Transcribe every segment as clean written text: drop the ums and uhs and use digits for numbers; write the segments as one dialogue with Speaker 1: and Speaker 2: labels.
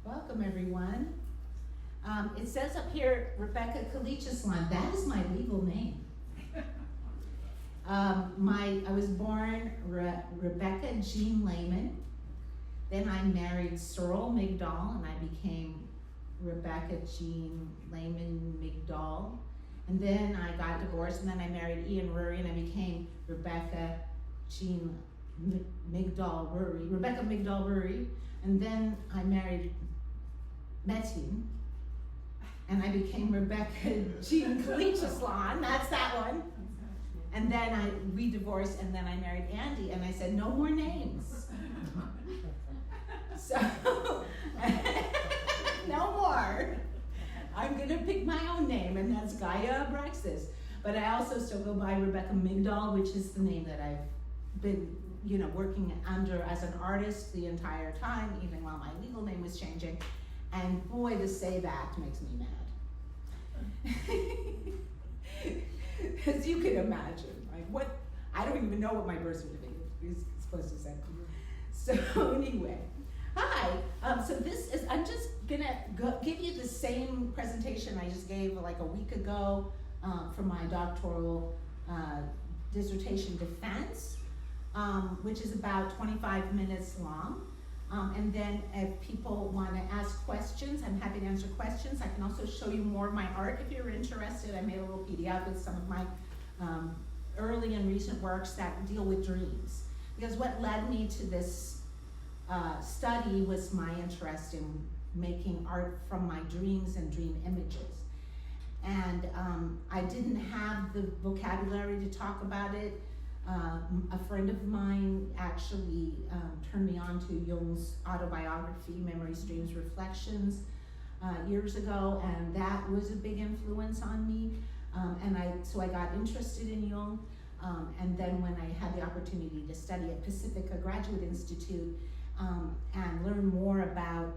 Speaker 1: Welcome, everyone. It says up here, Rebecca Kalichaslan. That is my legal name. I was born Rebecca Jean Lehman. Then I married Cyril Migdal, and I became Rebecca Jean Lehman Migdal. And then I got divorced, and then I married Ian Rury, and I became Rebecca Jean Migdal Rury, Rebecca Migdal Rury. And then I married Metin, and I became Rebecca Jean Kalichaslan. That's that one. And then we divorced, and then I married Andy, and I said, no more names. So, no more. I'm gonna pick my own name, and that's Gaia Abraxas. But I also still go by Rebecca Migdal, which is the name that I've been, working under as an artist the entire time, even while my legal name was changing. And boy, the Save Act makes me mad. As you can imagine, I don't even know what my birth certificate is supposed to say. So anyway, hi. So this is, I'm just gonna give you the same presentation I just gave like a week ago for my doctoral dissertation defense, which is about 25 minutes long. And then if people want to ask questions, I'm happy to answer questions. I can also show you more of my art if you're interested. I made a little PDF with some of my early and recent works that deal with dreams. Because what led me to this study was my interest in making art from my dreams and dream images. And I didn't have the vocabulary to talk about it. A friend of mine actually turned me on to Jung's autobiography, Memories, Dreams, Reflections, years ago, and that was a big influence on me. So I got interested in Jung, and then when I had the opportunity to study at Pacifica Graduate Institute and learn more about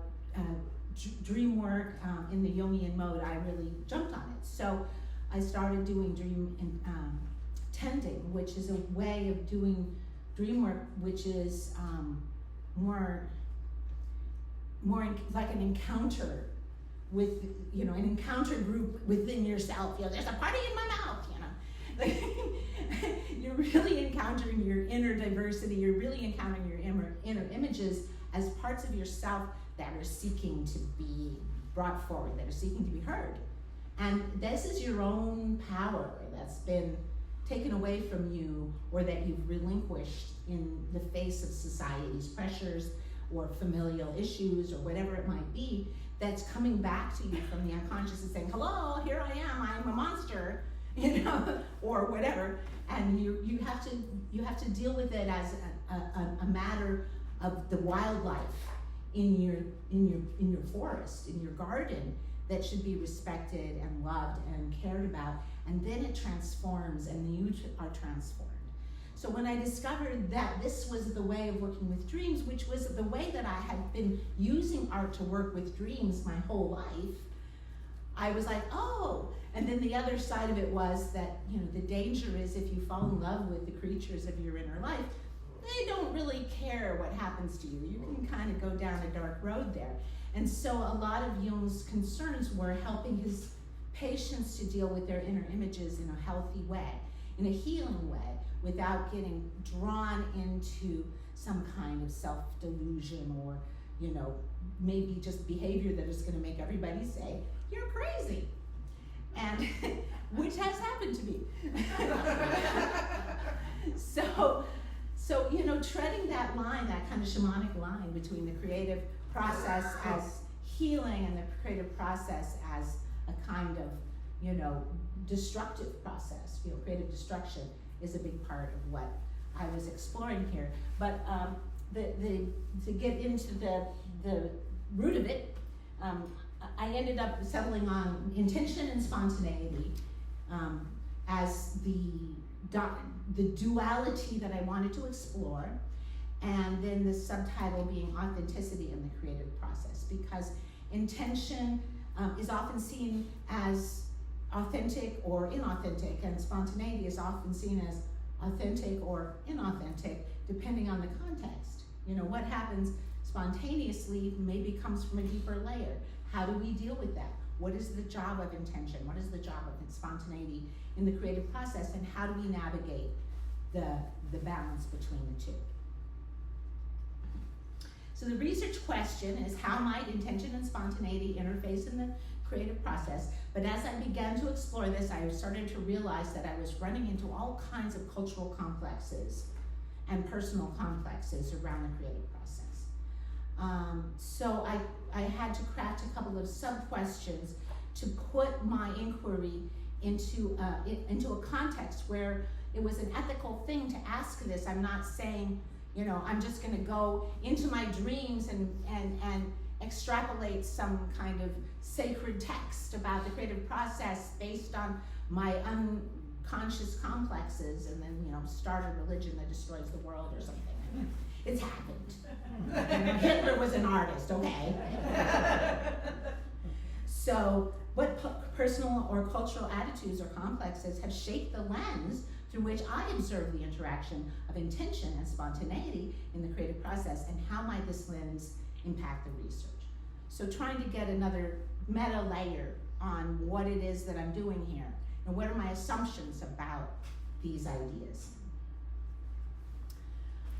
Speaker 1: dream work in the Jungian mode, I really jumped on it. So I started doing dream tending, which is a way of doing dream work, which is more like an encounter with, an encounter group within yourself. There's a party in my mouth, You're really encountering your inner diversity. You're really encountering your inner images as parts of yourself that are seeking to be brought forward, that are seeking to be heard. And this is your own power that's been taken away from you, or that you've relinquished in the face of society's pressures or familial issues or whatever it might be, that's coming back to you from the unconscious and saying, hello, here I am, I'm a monster, or whatever. And you have to deal with it as a matter of the wildlife in your forest, in your garden, that should be respected and loved and cared about. And then it transforms, and you are transformed. So when I discovered that this was the way of working with dreams, which was the way that I had been using art to work with dreams my whole life, I was like, oh. And then the other side of it was that, the danger is if you fall in love with the creatures of your inner life, they don't really care what happens to you. You can kind of go down a dark road there. And so a lot of Jung's concerns were helping his patients to deal with their inner images in a healthy way, in a healing way, without getting drawn into some kind of self-delusion or, maybe just behavior that is going to make everybody say, you're crazy. And which has happened to me. So, treading that line, that kind of shamanic line between the creative process as healing and the creative process as a kind of, destructive process, creative destruction is a big part of what I was exploring here. But to get into the root of it, I ended up settling on intention and spontaneity as the duality that I wanted to explore, and then the subtitle being authenticity in the creative process, because intention is often seen as authentic or inauthentic, and spontaneity is often seen as authentic or inauthentic, depending on the context. What happens spontaneously maybe comes from a deeper layer. How do we deal with that? What is the job of intention? What is the job of spontaneity in the creative process, and how do we navigate the balance between the two? So the research question is, how might intention and spontaneity interface in the creative process? But as I began to explore this, I started to realize that I was running into all kinds of cultural complexes and personal complexes around the creative process. So I had to craft a couple of sub-questions to put my inquiry into a context where it was an ethical thing to ask this. I'm not saying, I'm just going to go into my dreams and extrapolate some kind of sacred text about the creative process based on my unconscious complexes, and then start a religion that destroys the world or something. It's happened. Hitler was an artist, okay? So what personal or cultural attitudes or complexes have shaped the lens through which I observe the interaction of intention and spontaneity in the creative process, and how might this lens impact the research? So trying to get another meta layer on what it is that I'm doing here, and what are my assumptions about these ideas.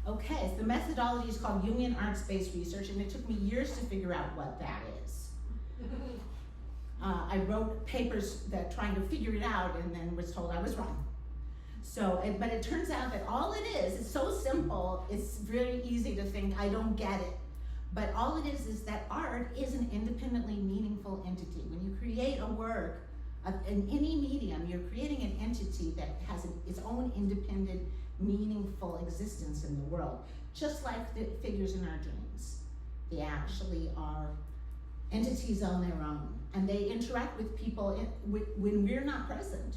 Speaker 1: Okay, so the methodology is called Jungian arts-based research, and it took me years to figure out what that is. I wrote papers trying to figure it out, and then was told I was wrong. But it turns out that all it is, it's so simple, it's very easy to think, I don't get it. But all it is that art is an independently meaningful entity. When you create a work in any medium, you're creating an entity that has its own independent, meaningful existence in the world, just like the figures in our dreams. They actually are entities on their own, and they interact with people when we're not present.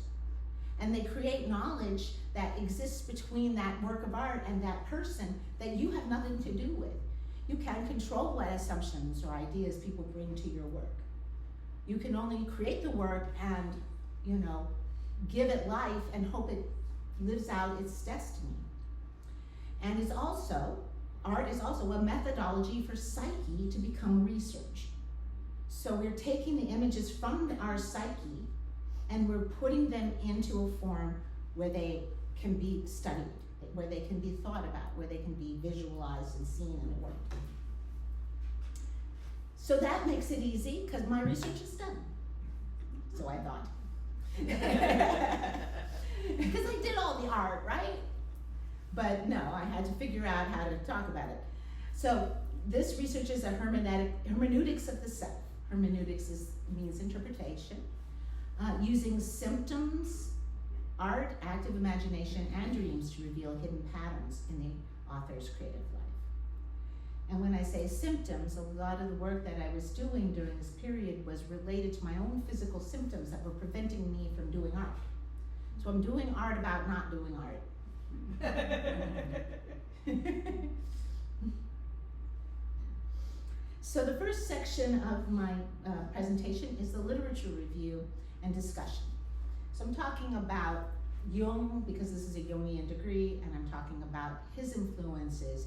Speaker 1: And they create knowledge that exists between that work of art and that person that you have nothing to do with. You can't control what assumptions or ideas people bring to your work. You can only create the work and, give it life and hope it lives out its destiny. And art is also a methodology for psyche to become research. So we're taking the images from our psyche and we're putting them into a form where they can be studied, where they can be thought about, where they can be visualized and seen in the work. So that makes it easy because my research is done. So I thought. Because I did all the art, right? But no, I had to figure out how to talk about it. So this research is a hermeneutics of the self. Hermeneutics means interpretation, using symptoms, art, active imagination, and dreams to reveal hidden patterns in the author's creative life. And when I say symptoms, a lot of the work that I was doing during this period was related to my own physical symptoms that were preventing me from doing art. So I'm doing art about not doing art. So the first section of my presentation is the literature review and discussion. So I'm talking about Jung, because this is a Jungian degree, and I'm talking about his influences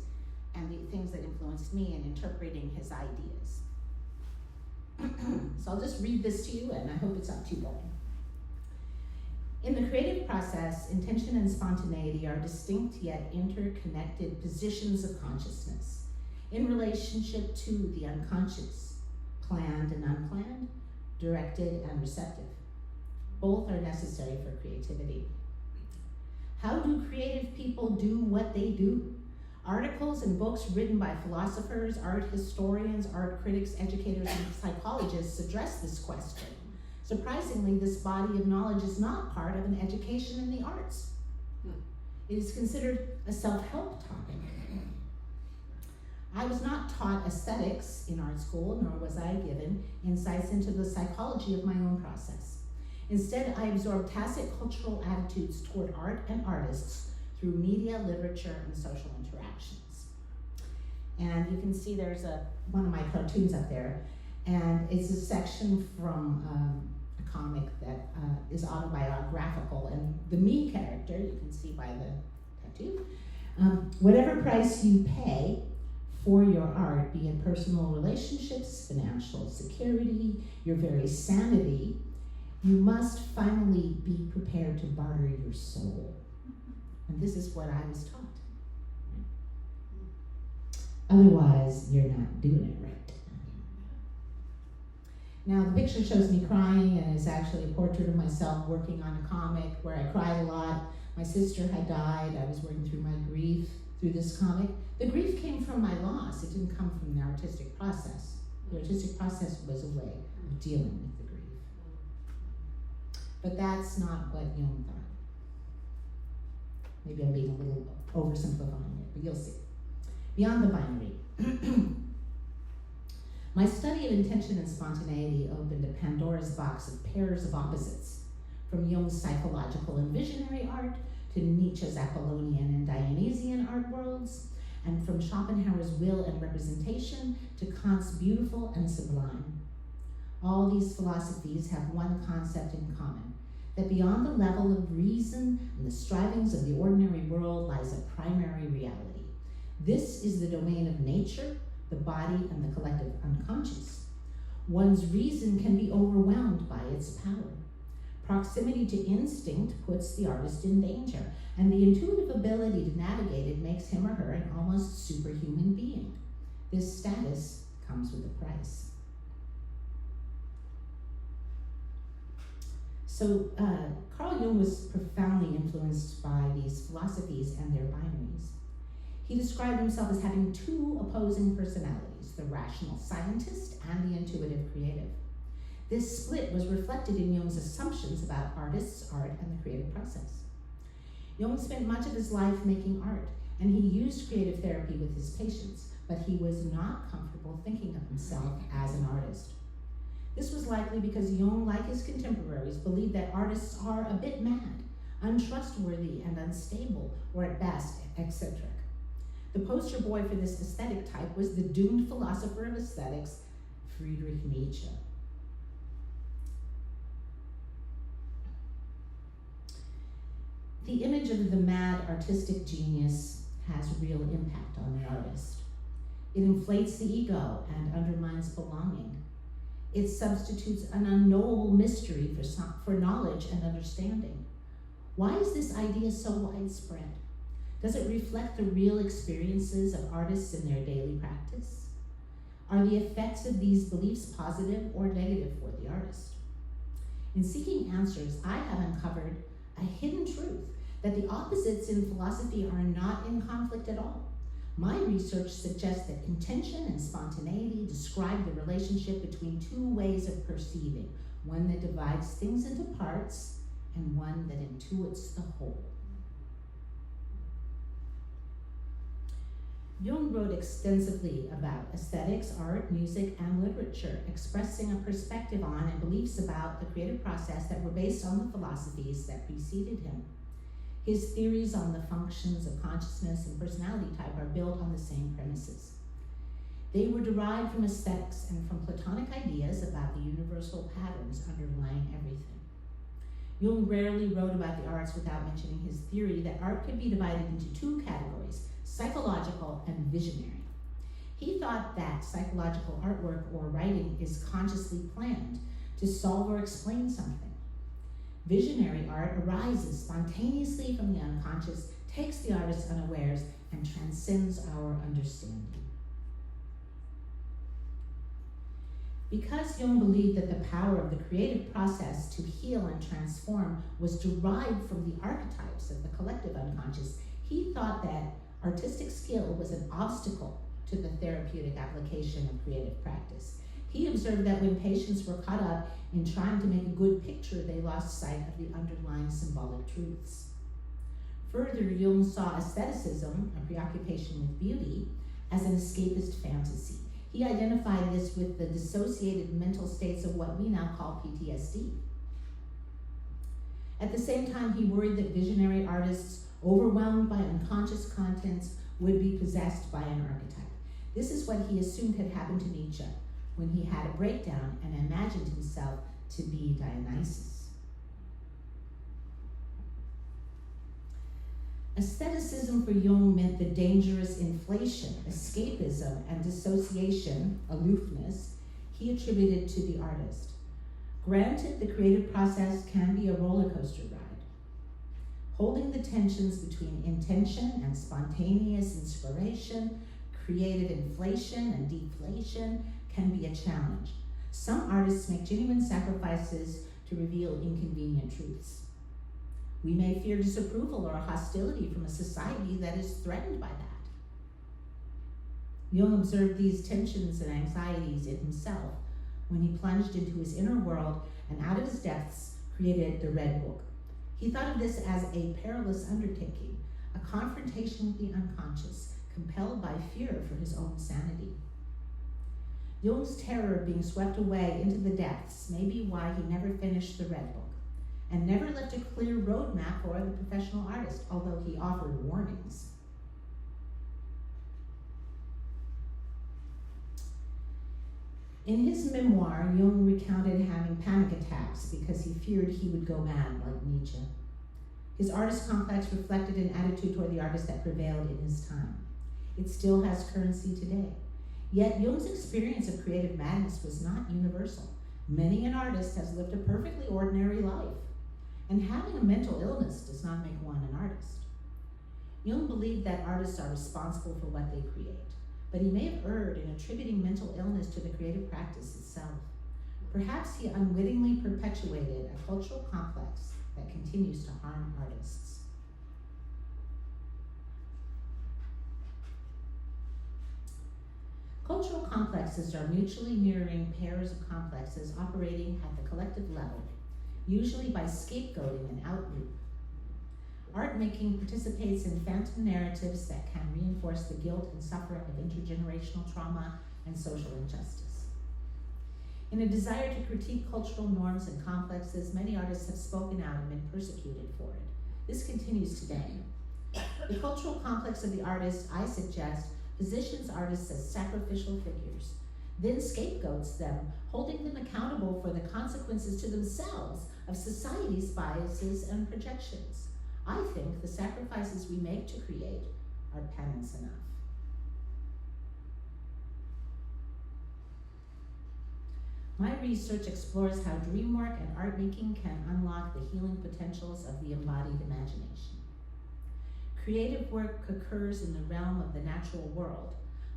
Speaker 1: and the things that influenced me in interpreting his ideas. So I'll just read this to you, and I hope it's not too boring. In the creative process, intention and spontaneity are distinct yet interconnected positions of consciousness in relationship to the unconscious, planned and unplanned, directed and receptive. Both are necessary for creativity. How do creative people do what they do? Articles and books written by philosophers, art historians, art critics, educators, and psychologists address this question. Surprisingly, this body of knowledge is not part of an education in the arts. It is considered a self-help topic. I was not taught aesthetics in art school, nor was I given insights into the psychology of my own process. Instead, I absorbed tacit cultural attitudes toward art and artists through media, literature, and social interactions. And you can see there's one of my cartoons up there, and it's a section from a comic that is autobiographical, and the me character, you can see by the tattoo, whatever price you pay, for your art, be it personal relationships, financial security, your very sanity, you must finally be prepared to barter your soul. And this is what I was taught. Otherwise, you're not doing it right. Now, the picture shows me crying and is actually a portrait of myself working on a comic where I cried a lot. My sister had died. I was working through my grief through this comic. The grief came from my loss. It didn't come from the artistic process. The artistic process was a way of dealing with the grief. But that's not what Jung thought. Maybe I'm being a little oversimplifying it, but you'll see. Beyond the binary. My study of intention and spontaneity opened a Pandora's box of pairs of opposites, from Jung's psychological and visionary art to Nietzsche's Apollonian and Dionysian art worlds, and from Schopenhauer's will and representation to Kant's beautiful and sublime. All these philosophies have one concept in common, that beyond the level of reason and the strivings of the ordinary world lies a primary reality. This is the domain of nature, the body, and the collective unconscious. One's reason can be overwhelmed by its power. Proximity to instinct puts the artist in danger, and the intuitive ability to navigate it makes him or her an almost superhuman being. This status comes with a price. So Carl Jung was profoundly influenced by these philosophies and their binaries. He described himself as having two opposing personalities, the rational scientist and the intuitive creative. This split was reflected in Jung's assumptions about artists, art, and the creative process. Jung spent much of his life making art, and he used creative therapy with his patients, but he was not comfortable thinking of himself as an artist. This was likely because Jung, like his contemporaries, believed that artists are a bit mad, untrustworthy, and unstable, or at best, eccentric. The poster boy for this aesthetic type was the doomed philosopher of aesthetics, Friedrich Nietzsche. The image of the mad artistic genius has real impact on the artist. It inflates the ego and undermines belonging. It substitutes an unknowable mystery for knowledge and understanding. Why is this idea so widespread? Does it reflect the real experiences of artists in their daily practice? Are the effects of these beliefs positive or negative for the artist? In seeking answers, I have uncovered a hidden truth that the opposites in philosophy are not in conflict at all. My research suggests that intention and spontaneity describe the relationship between two ways of perceiving, one that divides things into parts and one that intuits the whole. Jung wrote extensively about aesthetics, art, music, and literature, expressing a perspective on and beliefs about the creative process that were based on the philosophies that preceded him. His theories on the functions of consciousness and personality type are built on the same premises. They were derived from aesthetics and from Platonic ideas about the universal patterns underlying everything. Jung rarely wrote about the arts without mentioning his theory that art could be divided into two categories, psychological and visionary. He thought that psychological artwork or writing is consciously planned to solve or explain something. Visionary art arises spontaneously from the unconscious, takes the artist unawares, and transcends our understanding. Because Jung believed that the power of the creative process to heal and transform was derived from the archetypes of the collective unconscious, he thought that artistic skill was an obstacle to the therapeutic application of creative practice. He observed that when patients were caught up in trying to make a good picture, they lost sight of the underlying symbolic truths. Further, Jung saw aestheticism, a preoccupation with beauty, as an escapist fantasy. He identified this with the dissociated mental states of what we now call PTSD. At the same time, he worried that visionary artists, overwhelmed by unconscious contents, would be possessed by an archetype. This is what he assumed had happened to Nietzsche when he had a breakdown and imagined himself to be Dionysus. Aestheticism for Jung meant the dangerous inflation, escapism, and dissociation, aloofness, he attributed to the artist. Granted, the creative process can be a roller coaster ride. Holding the tensions between intention and spontaneous inspiration, creative inflation and deflation can be a challenge. Some artists make genuine sacrifices to reveal inconvenient truths. We may fear disapproval or hostility from a society that is threatened by that. Jung observed these tensions and anxieties in himself when he plunged into his inner world and out of his depths created the Red Book. He thought of this as a perilous undertaking, a confrontation with the unconscious, compelled by fear for his own sanity. Jung's terror of being swept away into the depths may be why he never finished the Red Book and never left a clear roadmap for the professional artist, although he offered warnings. In his memoir, Jung recounted having panic attacks because he feared he would go mad like Nietzsche. His artist complex reflected an attitude toward the artist that prevailed in his time. It still has currency today. Yet Jung's experience of creative madness was not universal. Many an artist has lived a perfectly ordinary life, and having a mental illness does not make one an artist. Jung believed that artists are responsible for what they create, but he may have erred in attributing mental illness to the creative practice itself. Perhaps he unwittingly perpetuated a cultural complex that continues to harm artists. Cultural complexes are mutually mirroring pairs of complexes operating at the collective level, usually by scapegoating and outgroup. Art making participates in phantom narratives that can reinforce the guilt and suffering of intergenerational trauma and social injustice. In a desire to critique cultural norms and complexes, many artists have spoken out and been persecuted for it. This continues today. The cultural complex of the artist, I suggest, positions artists as sacrificial figures, then scapegoats them, holding them accountable for the consequences to themselves of society's biases and projections. I think the sacrifices we make to create are penance enough. My research explores how dream work and art making can unlock the healing potentials of the embodied imagination. Creative work occurs in the realm of the natural world,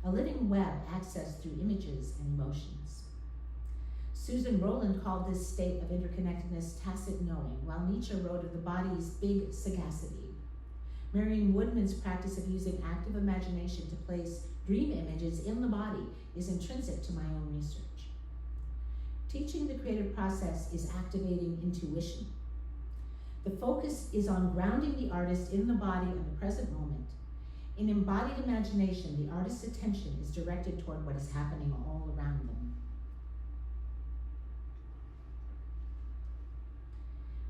Speaker 1: a living web accessed through images and emotions. Susan Rowland called this state of interconnectedness tacit knowing, while Nietzsche wrote of the body's big sagacity. Marion Woodman's practice of using active imagination to place dream images in the body is intrinsic to my own research. Teaching the creative process is activating intuition. The focus is on grounding the artist in the body and the present moment. In embodied imagination, the artist's attention is directed toward what is happening all around them.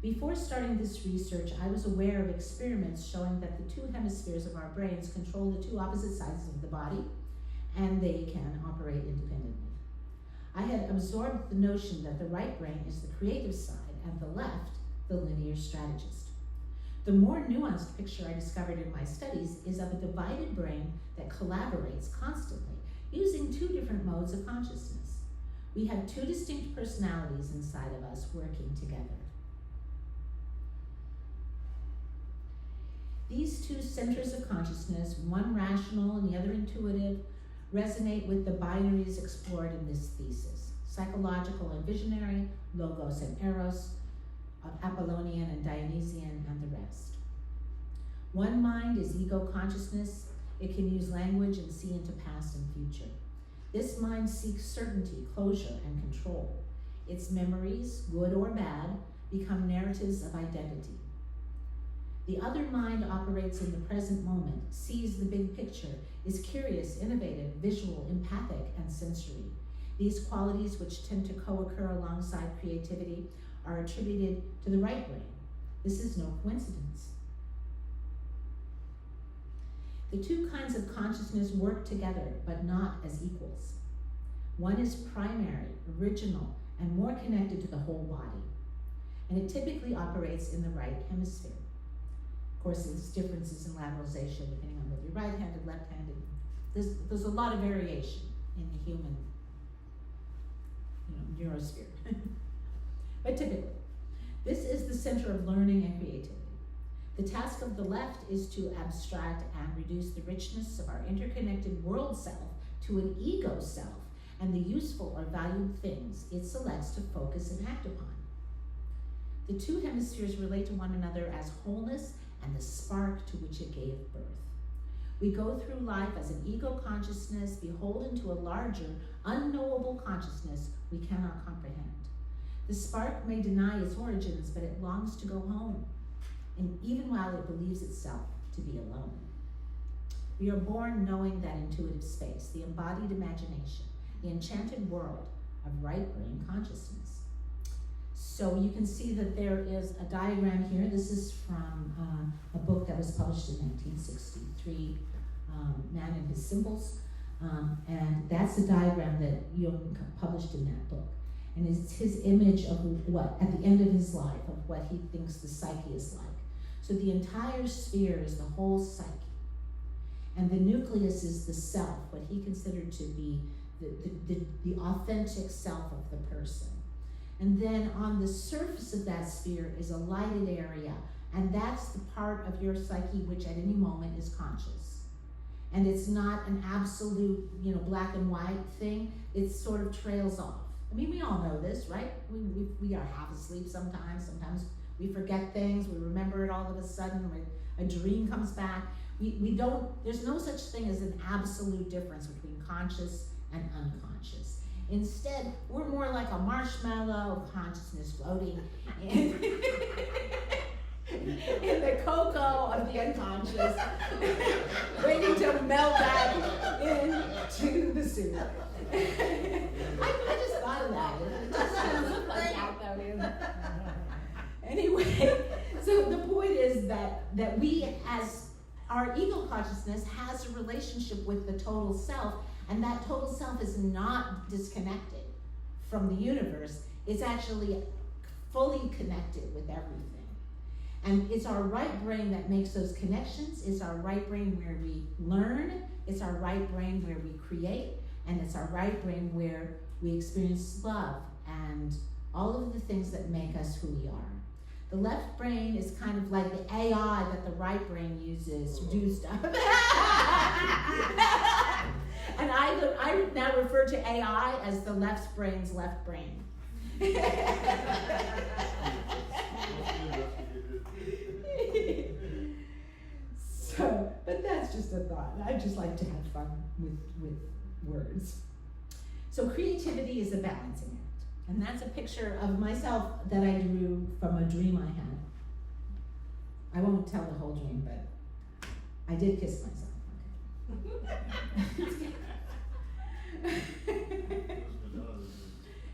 Speaker 1: Before starting this research, I was aware of experiments showing that the two hemispheres of our brains control the two opposite sides of the body, and they can operate independently. I had absorbed the notion that the right brain is the creative side and the left the linear strategist. The more nuanced picture I discovered in my studies is of a divided brain that collaborates constantly, using two different modes of consciousness. We have two distinct personalities inside of us working together. These two centers of consciousness, one rational and the other intuitive, resonate with the binaries explored in this thesis: psychological and visionary, logos and eros, Apollonian and Dionysian, and the rest. One mind is ego consciousness. It can use language and see into past and future. This mind seeks certainty, closure, and control. Its memories, good or bad, become narratives of identity. The other mind operates in the present moment, sees the big picture, is curious, innovative, visual, empathic, and sensory. These qualities, which tend to co-occur alongside creativity, are attributed to the right brain. This is no coincidence. The two kinds of consciousness work together, but not as equals. One is primary, original, and more connected to the whole body, and it typically operates in the right hemisphere. course, there's differences in lateralization depending on whether you're right-handed, left-handed. There's a lot of variation in the human, neurosphere. But typically, this is the center of learning and creativity. The task of the left is to abstract and reduce the richness of our interconnected world self to an ego self and the useful or valued things it selects to focus and act upon. The two hemispheres relate to one another as wholeness and the spark to which it gave birth. We go through life as an ego consciousness beholden to a larger, unknowable consciousness we cannot comprehend. The spark may deny its origins, but it longs to go home, and even while it believes itself to be alone. We are born knowing that intuitive space, the embodied imagination, the enchanted world of right brain consciousness. So you can see that there is a diagram here. This is from a book that was published in 1963, Man and His Symbols. And that's the diagram that Jung published in that book. And it's his image of what, at the end of his life, of what he thinks the psyche is like. So the entire sphere is the whole psyche. And the nucleus is the self, what he considered to be the authentic self of the person. And then on the surface of that sphere is a lighted area, and that's the part of your psyche which at any moment is conscious. And it's not an absolute, black and white thing. It sort of trails off. I mean, we all know this, right? We are half asleep sometimes. Sometimes we forget things. We remember it all of a sudden. A dream comes back. We don't, there's no such thing as an absolute difference between conscious and unconscious. Instead, we're more like a marshmallow of consciousness floating in the cocoa of the unconscious, waiting to melt that into the soup. I just thought of that. It just doesn't look like that, though. Anyway, so the point is that we, as our ego consciousness, has a relationship with the total self, and that total self is not disconnected from the universe. It's actually fully connected with everything. And it's our right brain that makes those connections. It's our right brain where we learn. It's our right brain where we create. And it's our right brain where we experience love and all of the things that make us who we are. The left brain is kind of like the AI that the right brain uses to do stuff. And I now refer to AI as the left brain's left brain. So, but that's just a thought. I just like to have fun with words. So creativity is a balancing act. And that's a picture of myself that I drew from a dream I had. I won't tell the whole dream, but I did kiss myself. Okay.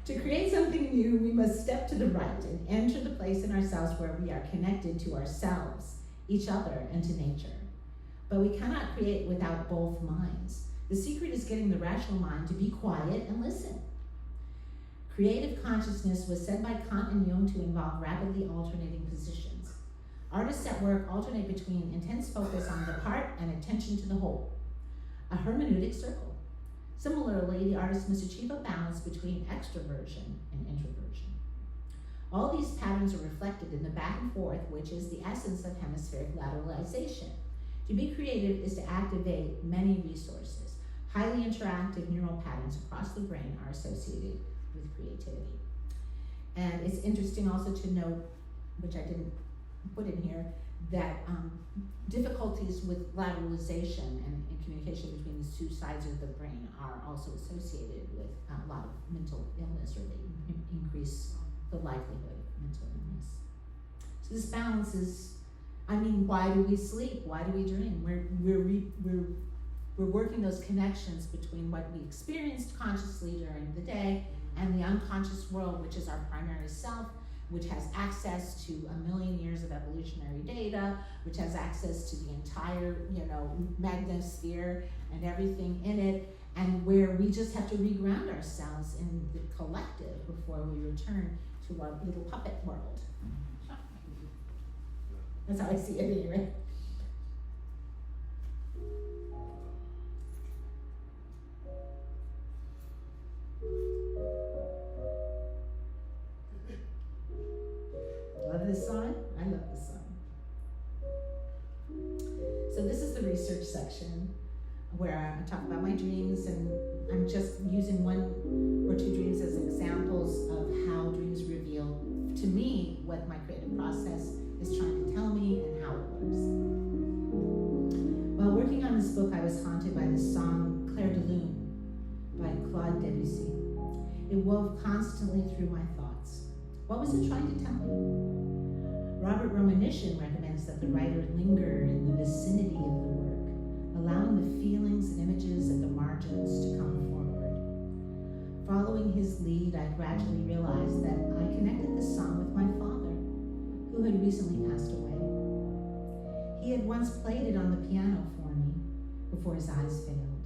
Speaker 1: To create something new, we must step to the right and enter the place in ourselves where we are connected to ourselves, each other, and to nature. But we cannot create without both minds. The secret is getting the rational mind to be quiet and listen. Creative consciousness was said by Kant and Jung to involve rapidly alternating positions. Artists at work alternate between intense focus on the part and attention to the whole, a hermeneutic circle. Similarly, the artist must achieve a balance between extroversion and introversion. All these patterns are reflected in the back and forth, which is the essence of hemispheric lateralization. To be creative is to activate many resources. Highly interactive neural patterns across the brain are associated with creativity. And it's interesting also to note, which I didn't put in here, that difficulties with lateralization and communication between these two sides of the brain are also associated with a lot of mental illness, or they increase the likelihood of mental illness. So this balance is, why do we sleep? Why do we dream? We're working those connections between what we experienced consciously during the day and the unconscious world, which is our primary self, which has access to 1 million years of evolutionary data, which has access to the entire, magnosphere and everything in it, and where we just have to reground ourselves in the collective before we return to our little puppet world. That's how I see it anyway. Love this song? I love this song. So this is the research section where I talk about my dreams, and I'm just using one or two dreams as examples of how dreams reveal to me what my creative process is trying to tell me and how it works. While working on this book, I was haunted by the song Clair de Lune by Claude Debussy. It wove constantly through my thoughts. What was it trying to tell me? Robert Romanishin recommends that the writer linger in the vicinity of the work, allowing the feelings and images at the margins to come forward. Following his lead, I gradually realized that I connected the song with my father, who had recently passed away. He had once played it on the piano for me before his eyes failed.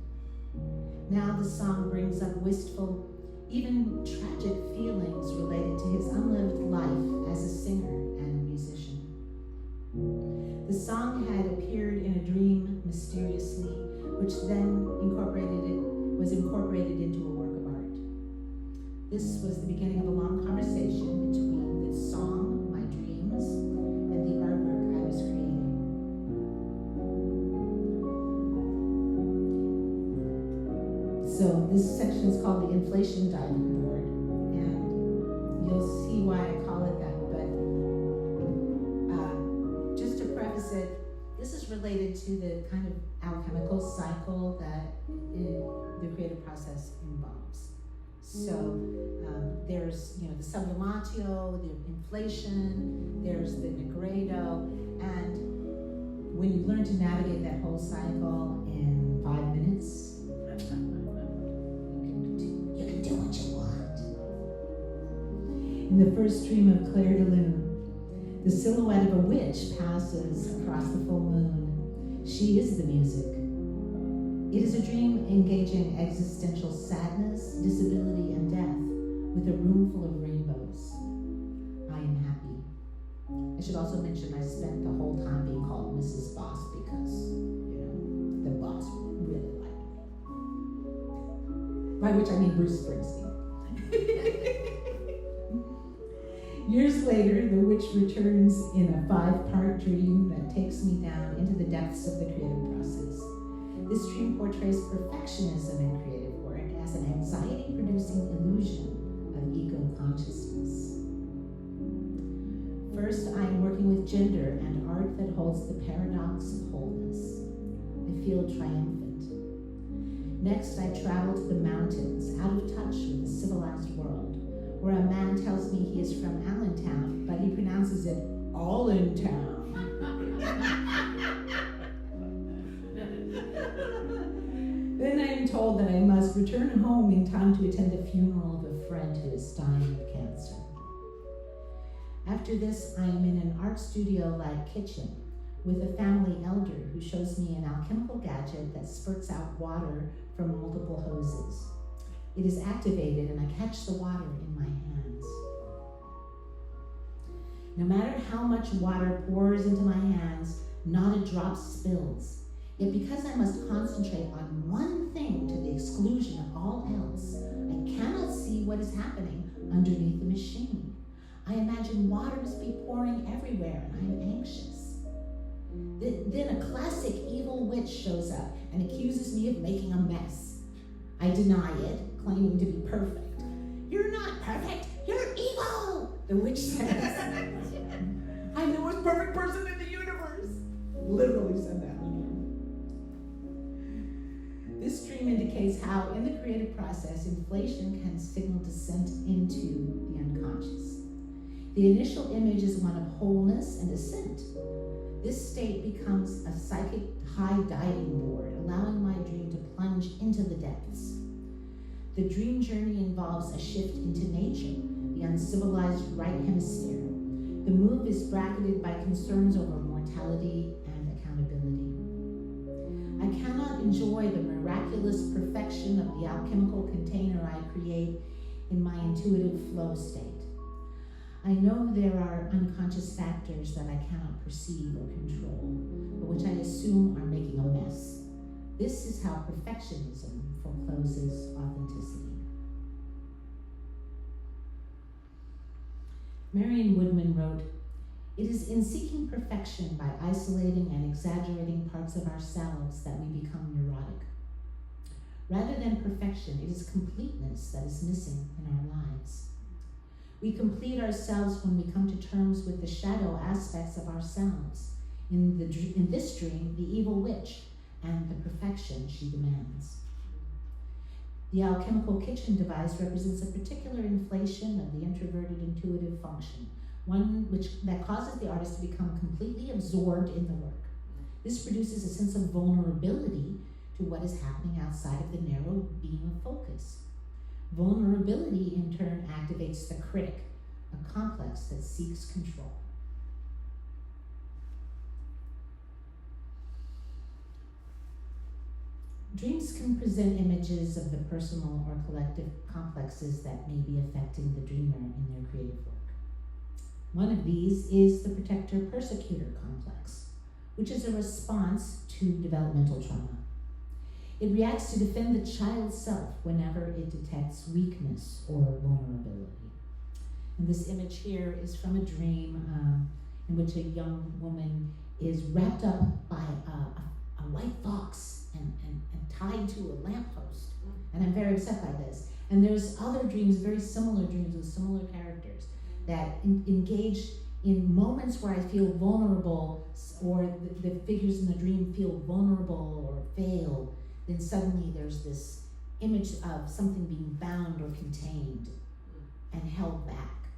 Speaker 1: Now the song brings up wistful, even tragic feelings related to his unlived life as a singer and musician. The song had appeared in a dream mysteriously, which then was incorporated into a work of art. This was the beginning of a long conversation between the song, my dreams, and the artwork I was creating. So this section is called the inflation diving board, and you'll see why I call it that. But just to preface it, this is related to the kind of alchemical cycle that the creative process involves. So there's the sublimatio, the inflation, there's the negredo, and when you learn to navigate that whole cycle in 5 minutes, you can do what you want. In the first dream of Clair de Lune, the silhouette of a witch passes across the full moon. She is the music. It is a dream engaging existential sadness, disability, and death with a room full of rainbows. I am happy. I should also mention I spent the whole time being called Mrs. Boss because, the boss really liked me. By which I mean Bruce Springsteen. Years later, the witch returns in a 5-part dream that takes me down into the depths of the creative process. This dream portrays perfectionism in creative work as an anxiety-producing illusion of ego consciousness. First, I am working with gender and art that holds the paradox of wholeness. I feel triumphant. Next, I travel to the mountains, out of touch with the civilized world, where a man tells me he is from Allentown, but he pronounces it Allentown. Then I am told that I must return home in time to attend the funeral of a friend who is dying of cancer. After this, I am in an art studio-like kitchen with a family elder who shows me an alchemical gadget that spurts out water from multiple hoses. It is activated and I catch the water in my hands. No matter how much water pours into my hands, not a drop spills. Yet because I must concentrate on one thing to the exclusion of all else, I cannot see what is happening underneath the machine. I imagine water must be pouring everywhere and I am anxious. Then a classic evil witch shows up and accuses me of making a mess. I deny it, claiming to be perfect. You're not perfect, you're evil, the witch says. I'm the most perfect person in the universe. Literally said that. This dream indicates how, in the creative process, inflation can signal descent into the unconscious. The initial image is one of wholeness and ascent. This state becomes a psychic high diving board, allowing my dream to plunge into the depths. The dream journey involves a shift into nature, the uncivilized right hemisphere. The move is bracketed by concerns over mortality and accountability. I cannot enjoy the miraculous perfection of the alchemical container I create in my intuitive flow state. I know there are unconscious factors that I cannot perceive or control, but which I assume are making a mess. This is how perfectionism forecloses authenticity. Marion Woodman wrote, "It is in seeking perfection by isolating and exaggerating parts of ourselves that we become neurotic. Rather than perfection, it is completeness that is missing in our lives. We complete ourselves when we come to terms with the shadow aspects of ourselves, in this dream, the evil witch, and the perfection she demands. The alchemical kitchen device represents a particular inflation of the introverted intuitive function, one that causes the artist to become completely absorbed in the work. This produces a sense of vulnerability to what is happening outside of the narrow beam of focus. Vulnerability, in turn, activates the critic, a complex that seeks control." Dreams can present images of the personal or collective complexes that may be affecting the dreamer in their creative work. One of these is the protector-persecutor complex, which is a response to developmental trauma. It reacts to defend the child's self whenever it detects weakness or vulnerability. And this image here is from a dream in which a young woman is wrapped up by a white fox and tied to a lamppost. And I'm very upset by this. And there's other dreams, very similar dreams with similar characters that engage in moments where I feel vulnerable, or the figures in the dream feel vulnerable or fail. Then suddenly there's this image of something being bound or contained and held back.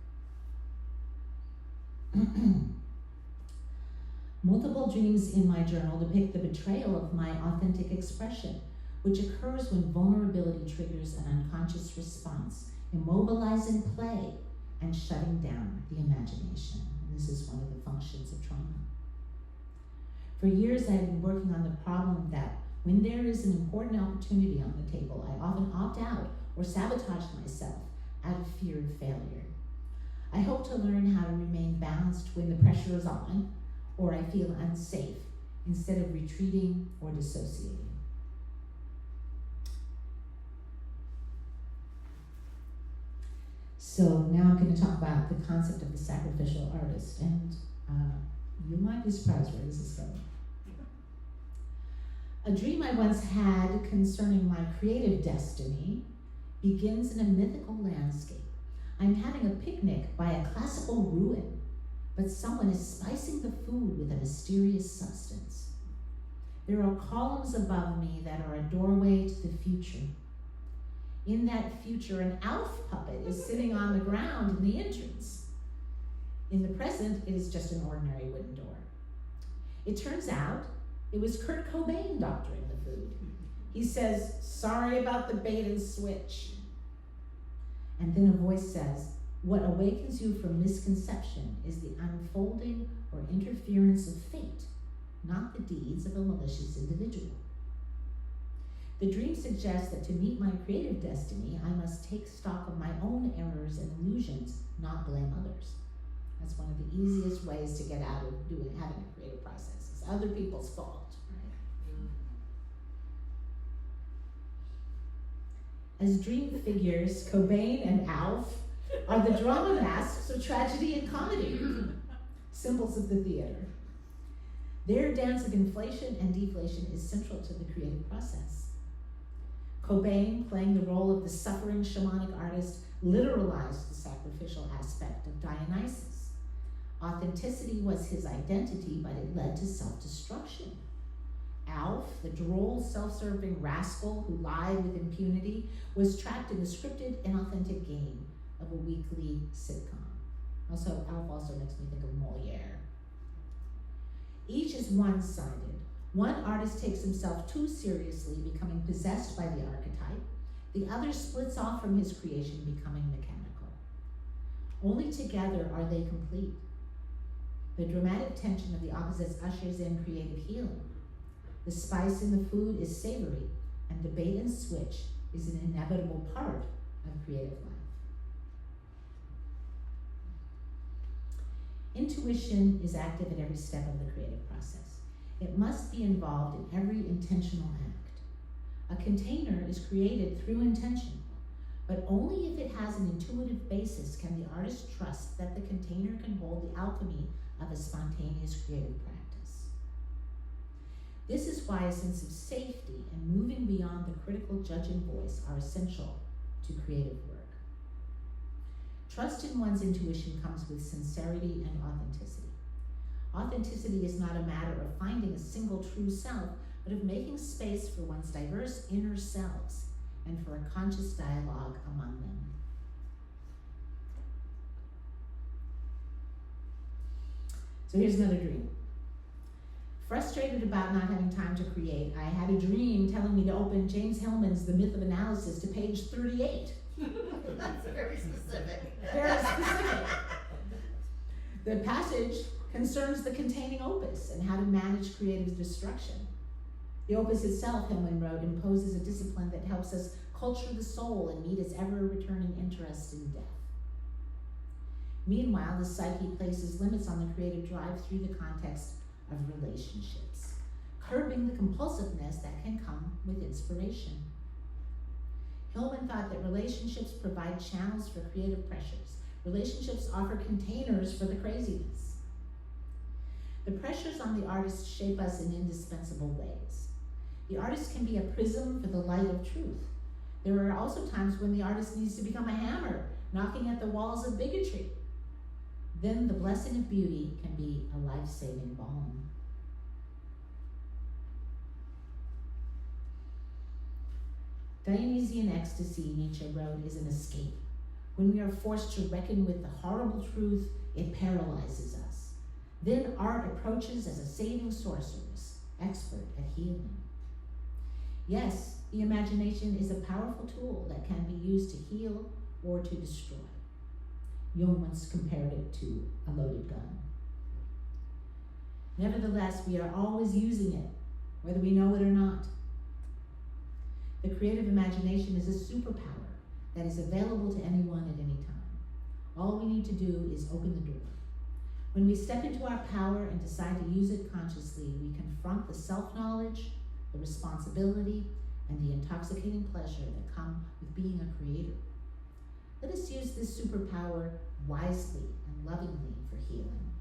Speaker 1: Multiple dreams in my journal depict the betrayal of my authentic expression, which occurs when vulnerability triggers an unconscious response, immobilizing play and shutting down the imagination. And this is one of the functions of trauma. For years, I have been working on the problem that when there is an important opportunity on the table, I often opt out or sabotage myself out of fear of failure. I hope to learn how to remain balanced when the pressure is on, or I feel unsafe, instead of retreating or dissociating. So now I'm going to talk about the concept of the sacrificial artist, and you might be surprised where this is going. A dream I once had concerning my creative destiny begins in a mythical landscape. I'm having a picnic by a classical ruin, but someone is spicing the food with a mysterious substance. There are columns above me that are a doorway to the future. In that future, an Alf puppet is sitting on the ground in the entrance. In the present, it is just an ordinary wooden door. It turns out it was Kurt Cobain doctoring the food. He says, "Sorry about the bait and switch." And then a voice says, "What awakens you from misconception is the unfolding or interference of fate, not the deeds of a malicious individual." The dream suggests that to meet my creative destiny, I must take stock of my own errors and illusions, not blame others. That's one of the easiest ways to get out of having a creative process. It's other people's fault. As dream figures, Cobain and Alf are the drama masks of tragedy and comedy, symbols of the theater. Their dance of inflation and deflation is central to the creative process. Cobain, playing the role of the suffering shamanic artist, literalized the sacrificial aspect of Dionysus. Authenticity was his identity, but it led to self-destruction. Alf, the droll, self-serving rascal who lied with impunity, was trapped in the scripted, inauthentic game of a weekly sitcom. Also, Alf also makes me think of Moliere. Each is one-sided. One artist takes himself too seriously, becoming possessed by the archetype. The other splits off from his creation, becoming mechanical. Only together are they complete. The dramatic tension of the opposites ushers in creative healing. The spice in the food is savory, and the bait and switch is an inevitable part of creative life. Intuition is active at every step of the creative process. It must be involved in every intentional act. A container is created through intention, but only if it has an intuitive basis can the artist trust that the container can hold the alchemy of a spontaneous creative practice. This is why a sense of safety and moving beyond the critical judging voice are essential to creative work. Trust in one's intuition comes with sincerity and authenticity. Authenticity is not a matter of finding a single true self, but of making space for one's diverse inner selves and for a conscious dialogue among them. So here's another dream. Frustrated about not having time to create, I had a dream telling me to open James Hillman's The Myth of Analysis to page 38.
Speaker 2: That's very specific.
Speaker 1: Very specific. The passage concerns the containing opus and how to manage creative destruction. The opus itself, Hillman wrote, imposes a discipline that helps us culture the soul and meet its ever-returning interest in death. Meanwhile, the psyche places limits on the creative drive through the context of relationships, curbing the compulsiveness that can come with inspiration. Hillman thought that relationships provide channels for creative pressures. Relationships offer containers for the craziness. The pressures on the artist shape us in indispensable ways. The artist can be a prism for the light of truth. There are also times when the artist needs to become a hammer, knocking at the walls of bigotry. Then the blessing of beauty can be a life-saving balm. Dionysian ecstasy, Nietzsche wrote, is an escape. When we are forced to reckon with the horrible truth, it paralyzes us. Then art approaches as a saving sorceress, expert at healing. Yes, the imagination is a powerful tool that can be used to heal or to destroy. Jung once compared it to a loaded gun. Nevertheless, we are always using it, whether we know it or not. The creative imagination is a superpower that is available to anyone at any time. All we need to do is open the door. When we step into our power and decide to use it consciously, we confront the self-knowledge, the responsibility, and the intoxicating pleasure that come with being a creator. Let us use this superpower wisely and lovingly for healing.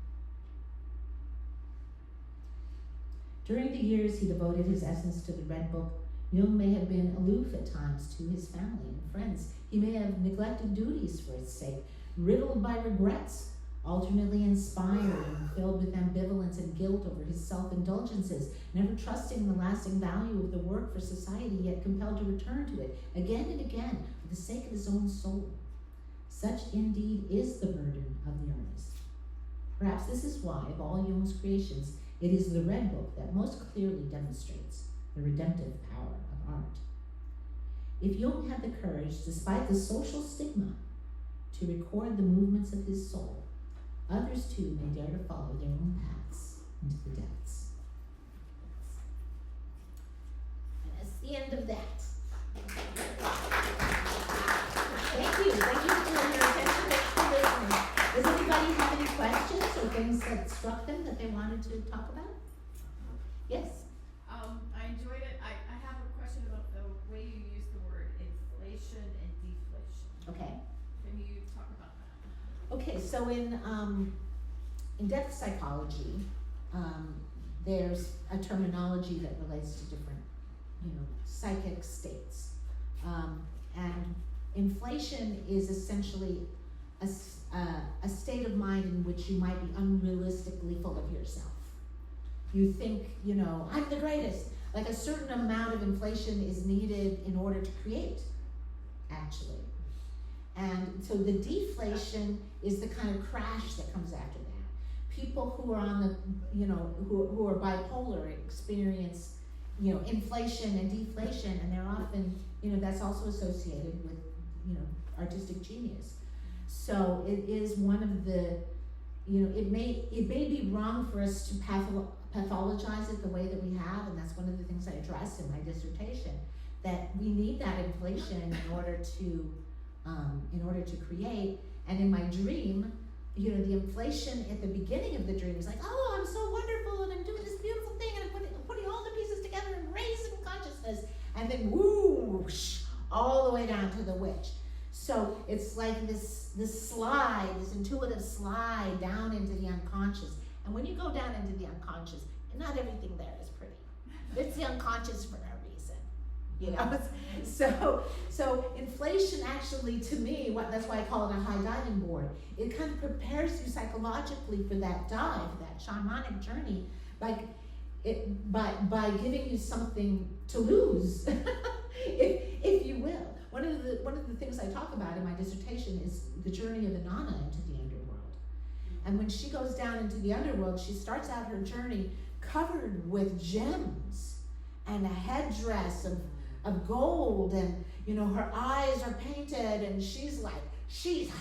Speaker 1: During the years he devoted his essence to the Red Book, Jung may have been aloof at times to his family and friends. He may have neglected duties for its sake, riddled by regrets, alternately inspired and filled with ambivalence and guilt over his self-indulgences, never trusting the lasting value of the work for society, yet compelled to return to it again and again for the sake of his own soul. Such indeed is the burden of the artist. Perhaps this is why, of all Jung's creations, it is the Red Book that most clearly demonstrates the redemptive power of art. If Jung had the courage, despite the social stigma, to record the movements of his soul, others too may dare to follow their own paths into the depths. And that's the end of that. Thank you. Thank you for your attention. Thanks for listening. Does anybody have any questions or things that struck them that they wanted to talk about? Yes.
Speaker 2: I enjoyed it. I have a question about the way you use the word inflation and deflation.
Speaker 1: Okay.
Speaker 2: Can you talk about that?
Speaker 1: Okay, so in depth psychology, there's a terminology that relates to different, psychic states. And inflation is essentially a state of mind in which you might be unrealistically full of yourself. You think, I'm the greatest. Like a certain amount of inflation is needed in order to create, actually. And so the deflation is the kind of crash that comes after that. People who are on the, who are bipolar experience, inflation and deflation, and they're often, that's also associated with, artistic genius. So it is one of the, it may be wrong for us to pathologize it the way that we have, and that's one of the things I address in my dissertation, that we need that inflation in order to create. And in my dream, you know, the inflation at the beginning of the dream is like, oh, I'm so wonderful, and I'm doing this beautiful thing, and I'm putting all the pieces together and raising consciousness, and then whoosh, all the way down to the witch. So it's like this slide, this intuitive slide down into the unconscious. And when you go down into the unconscious, not everything there is pretty. It's the unconscious for a reason, you know. So inflation actually, to me, that's why I call it a high diving board. It kind of prepares you psychologically for that dive, that shamanic journey, by giving you something to lose, if you will. One of the things I talk about in my dissertation is the journey of Inanna into the underworld. And when she goes down into the underworld, she starts out her journey covered with gems and a headdress of gold, and you know, her eyes are painted, and she's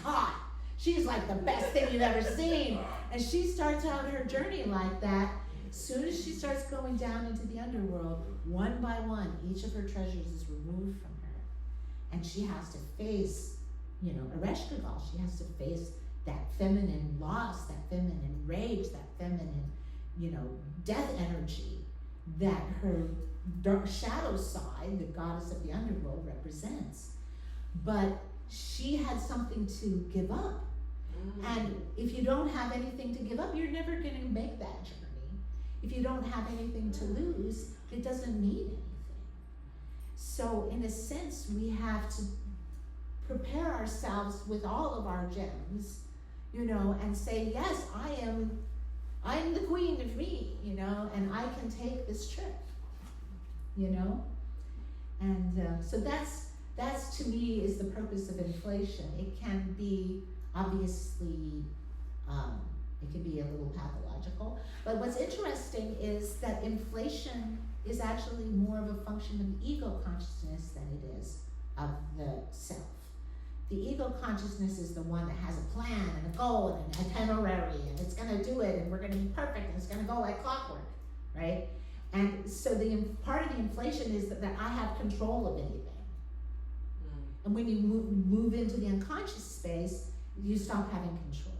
Speaker 1: hot. She's like the best thing you've ever seen. And she starts out her journey like that. As soon as she starts going down into the underworld, one by one, each of her treasures is removed from her. And she has to face, you know, Ereshkigal. She has to face that feminine loss, that feminine rage, that feminine, you know, death energy that her dark shadow side, the goddess of the underworld, represents. But she had something to give up. And if you don't have anything to give up, you're never going to make that journey. If you don't have anything to lose, it doesn't mean anything. So in a sense, we have to prepare ourselves with all of our gems, you know, and say, yes, I'm the queen of me, you know, and I can take this trip, you know. And so that's to me is the purpose of inflation. It can be obviously, it can be a little pathological, but what's interesting is that inflation is actually more of a function of ego consciousness than it is of the self. The ego consciousness is the one that has a plan and a goal and an itinerary, and it's going to do it, and we're going to be perfect, and it's going to go like clockwork, right? And so the part of the inflation is that I have control of anything. And when you move into the unconscious space, you stop having control.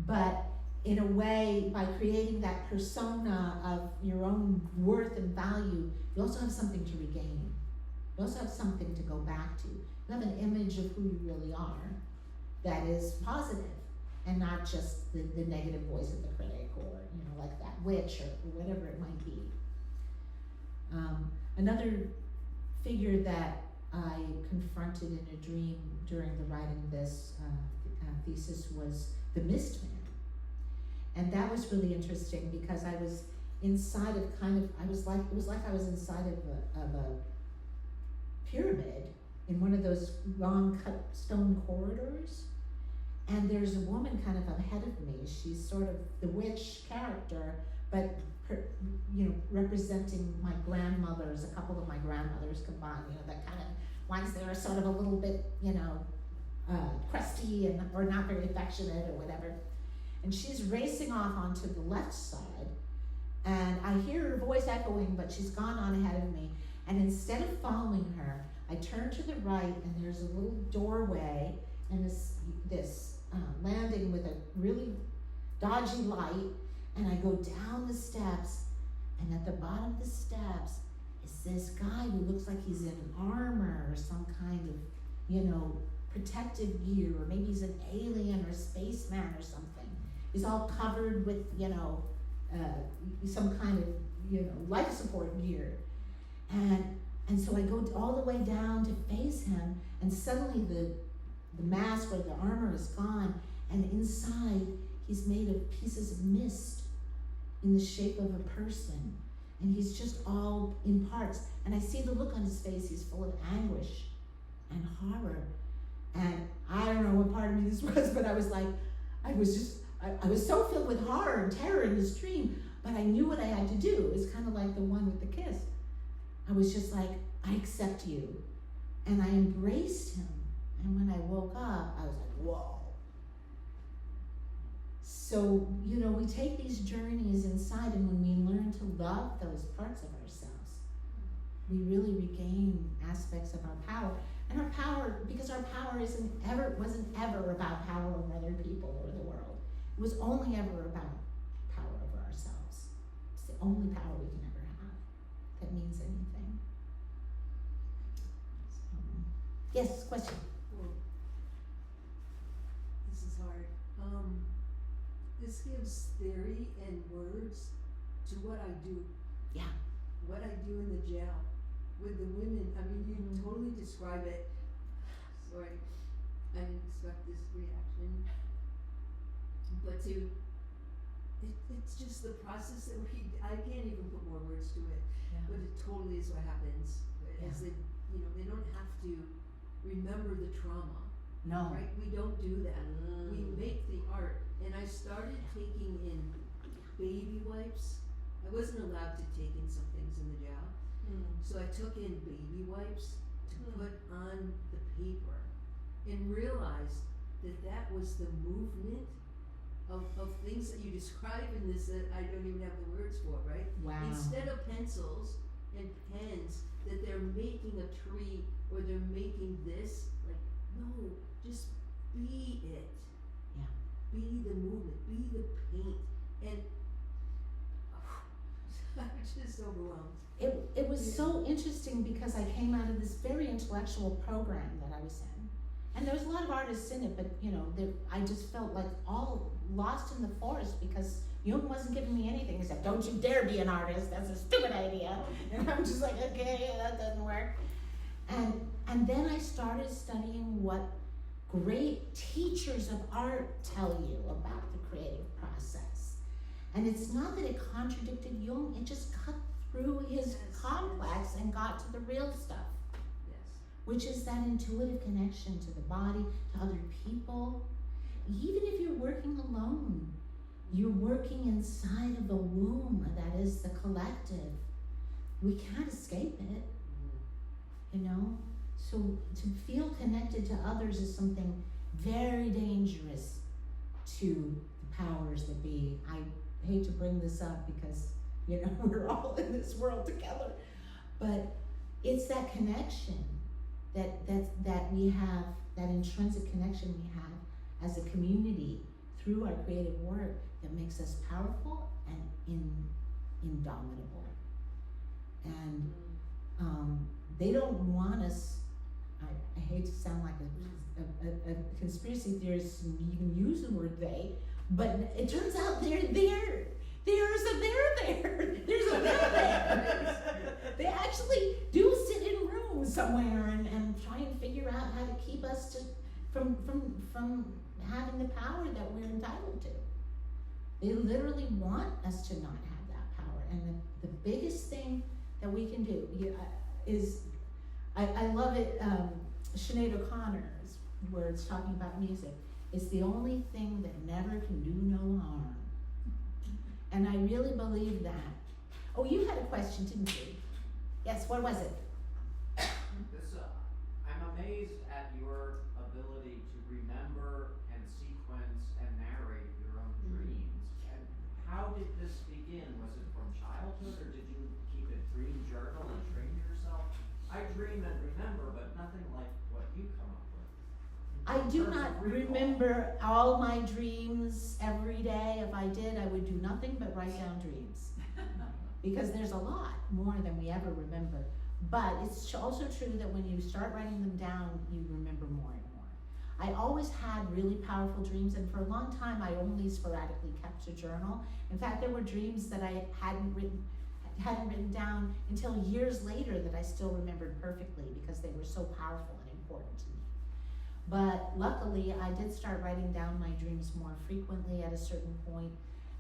Speaker 1: But in a way, by creating that persona of your own worth and value, you also have something to regain. You also have something to go back to. You have an image of who you really are that is positive, and not just the negative voice of the critic, or you know, like that witch, or whatever it might be. Another figure that I confronted in a dream during the writing of this thesis was the Mist Man. And that was really interesting because I was inside of it was like I was inside of a pyramid in one of those long cut stone corridors. And there's a woman kind of ahead of me. She's sort of the witch character, but representing my grandmothers, a couple of my grandmothers combined, that kind of ones that are sort of a little bit, crusty or not very affectionate or whatever. And she's racing off onto the left side, and I hear her voice echoing, but she's gone on ahead of me. And instead of following her, I turn to the right, and there's a little doorway and this landing with a really dodgy light, and I go down the steps, and at the bottom of the steps is this guy who looks like he's in armor or some kind of, protective gear, or maybe he's an alien or spaceman or something. He's all covered with, some kind of, life support gear. And so I go all the way down to face him, and suddenly the mask or the armor is gone, and inside he's made of pieces of mist in the shape of a person, and he's just all in parts. And I see the look on his face. He's full of anguish and horror. And I don't know what part of me this was, but I was so filled with horror and terror in this dream, but I knew what I had to do. It was kind of like the one with the kiss. I was just like, I accept you. And I embraced him. And when I woke up, I was like, whoa. So, we take these journeys inside, and when we learn to love those parts of ourselves, we really regain aspects of our power. And our power, because our power wasn't ever about power over other people or the world. It was only ever about power over ourselves. It's the only power we can ever have that means anything. Yes, question.
Speaker 3: Well, this is hard. This gives theory and words to what I do.
Speaker 1: Yeah.
Speaker 3: What I do in the jail with the women. I mean, you totally describe it. Sorry, I didn't expect this reaction. But it's just the process that I can't even put more words to it.
Speaker 1: Yeah.
Speaker 3: But it totally is what happens. As they, they don't have to remember the trauma.
Speaker 1: No.
Speaker 3: Right? We don't do that. We make the art. And I started taking in baby wipes. I wasn't allowed to take in some things in the jail. So I took in baby wipes to put on the paper and realized that was the movement of things that you describe in this that I don't even have the words for, right?
Speaker 1: Wow.
Speaker 3: Instead of pencils and pens, that they're making a tree or they're making this, like, no, just be it.
Speaker 1: Yeah.
Speaker 3: Be the movement, be the paint. And I'm just overwhelmed.
Speaker 1: It was so interesting because I came out of this very intellectual program that I was in. And there was a lot of artists in it, but I just felt like all lost in the forest because Jung wasn't giving me anything. He said, don't you dare be an artist, that's a stupid idea. And I'm just like, okay, that doesn't work. And then I started studying what great teachers of art tell you about the creative process. And it's not that it contradicted Jung, it just cut through his complex and got to the real stuff. Which is that intuitive connection to the body, to other people. Even if you're working alone, you're working inside of the womb that is the collective. We can't escape it, So to feel connected to others is something very dangerous to the powers that be. I hate to bring this up because, we're all in this world together. But it's that connection that we have, that intrinsic connection we have as a community through our creative work that makes us powerful and indomitable. And they don't want us, I hate to sound like a conspiracy theorist and even use the word they, but it turns out they're there. There's a there there. There's a there there. They actually do sit in rooms somewhere and try and figure out how to keep us from having the power that we're entitled to. They literally want us to not have that power. And the biggest thing that we can do is, I love it, Sinead O'Connor's words talking about music, it's the only thing that never can do no harm. And I really believe that. Oh, you had a question, didn't you? Yes, what was it?
Speaker 4: I'm amazed at your ability to remember and sequence and narrate your own dreams. And how did this begin? Was it from childhood, or did you keep a dream journal and train yourself? I dream and remember, but nothing like what you come up with.
Speaker 1: I do not remember all my dreams every day. If I did, I would do nothing but write down dreams. Because there's a lot more than we ever remember. But it's also true that when you start writing them down, you remember more and more. I always had really powerful dreams, and for a long time I only sporadically kept a journal. In fact, there were dreams that I hadn't written down until years later that I still remembered perfectly because they were so powerful and important to me. But luckily, I did start writing down my dreams more frequently at a certain point,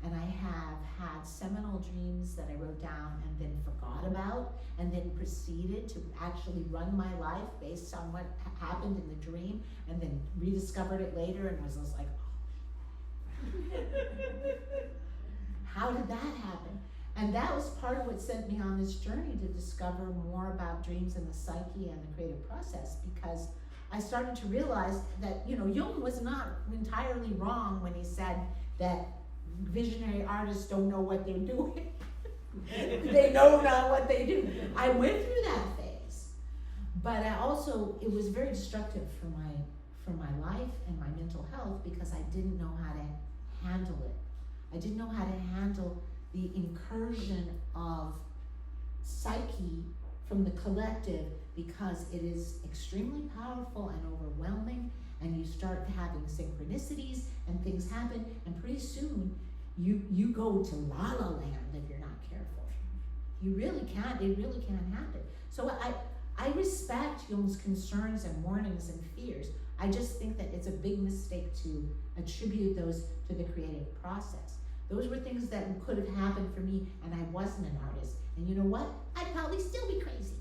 Speaker 1: and I have had seminal dreams that I wrote down and then forgot about, and then proceeded to actually run my life based on what happened in the dream, and then rediscovered it later and was just like, how did that happen? And that was part of what sent me on this journey to discover more about dreams and the psyche and the creative process, because I started to realize that, Jung was not entirely wrong when he said that visionary artists don't know what they're doing. They know not what they do. I went through that phase. but I also, it was very destructive for my life and my mental health because I didn't know how to handle it. I didn't know how to handle the incursion of psyche from the collective because it is extremely powerful and overwhelming, and you start having synchronicities and things happen, and pretty soon you go to la la land if you're not careful. You really can't, it really can happen. So I respect Jung's concerns and warnings and fears. I just think that it's a big mistake to attribute those to the creative process. Those were things that could have happened for me, and I wasn't an artist. And you know what? I'd probably still be crazy.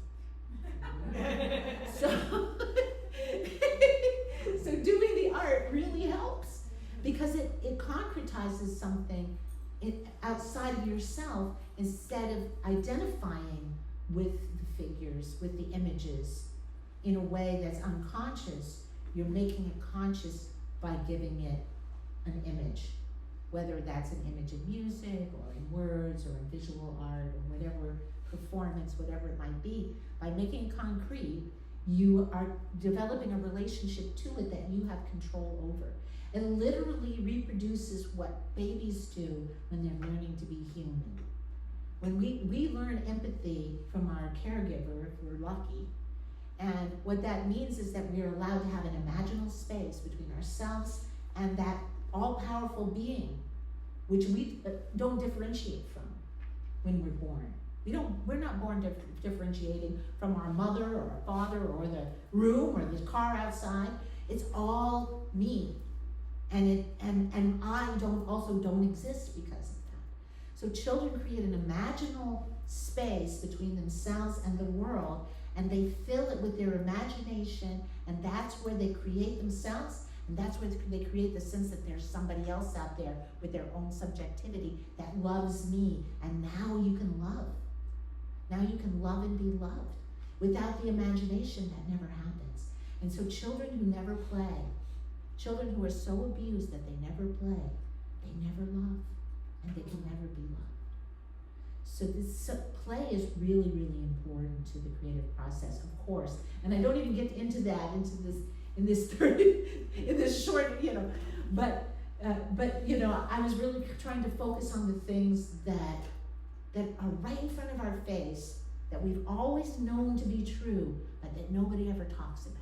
Speaker 1: So, so doing the art really helps because it concretizes something outside of yourself instead of identifying with the figures, with the images in a way that's unconscious. You're making it conscious by giving it an image, whether that's an image in music or in words or in visual art or whatever performance, whatever it might be. By making it concrete, you are developing a relationship to it that you have control over. It literally reproduces what babies do when they're learning to be human. When we learn empathy from our caregiver, if we're lucky, and what that means is that we are allowed to have an imaginal space between ourselves and that all-powerful being, which we don't differentiate from when we're born. We're not born differentiating from our mother or our father or the room or the car outside. It's all me. And I don't exist because of that. So children create an imaginal space between themselves and the world, and they fill it with their imagination, and that's where they create themselves, and that's where they create the sense that there's somebody else out there with their own subjectivity that loves me, and now you can love. Now you can love and be loved. Without the imagination, that never happens. And so children who never play, children who are so abused that they never play, they never love, and they can never be loved. So this play is really, really important to the creative process, of course. And I don't even get into that in this short, but I was really trying to focus on the things that are right in front of our face, that we've always known to be true, but that nobody ever talks about.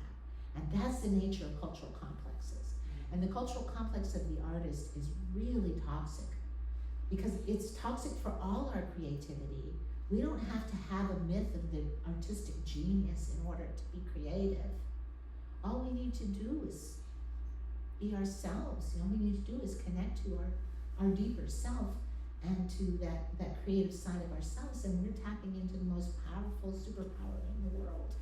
Speaker 1: And that's the nature of cultural complexes. And the cultural complex of the artist is really toxic because it's toxic for all our creativity. We don't have to have a myth of the artistic genius in order to be creative. All we need to do is be ourselves. All we need to do is connect to our deeper self and to that creative side of ourselves, and we're tapping into the most powerful superpower in the world.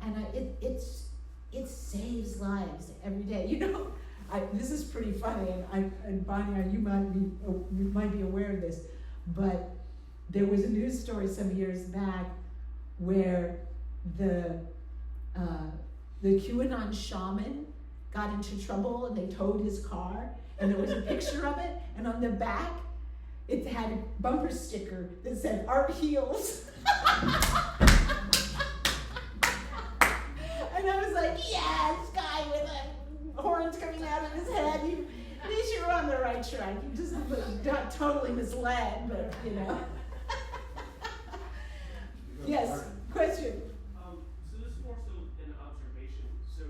Speaker 1: And it saves lives every day. This is pretty funny, and Bonnie, you might be aware of this, but there was a news story some years back where the QAnon shaman got into trouble and they towed his car, and there was a picture of it, and on the back it had a bumper sticker that said "Art Heals." And I was like, yeah, this guy with horns coming out of his head, at least you're on the right track. You just got totally misled, but Yes, question.
Speaker 5: So this is more so an observation. So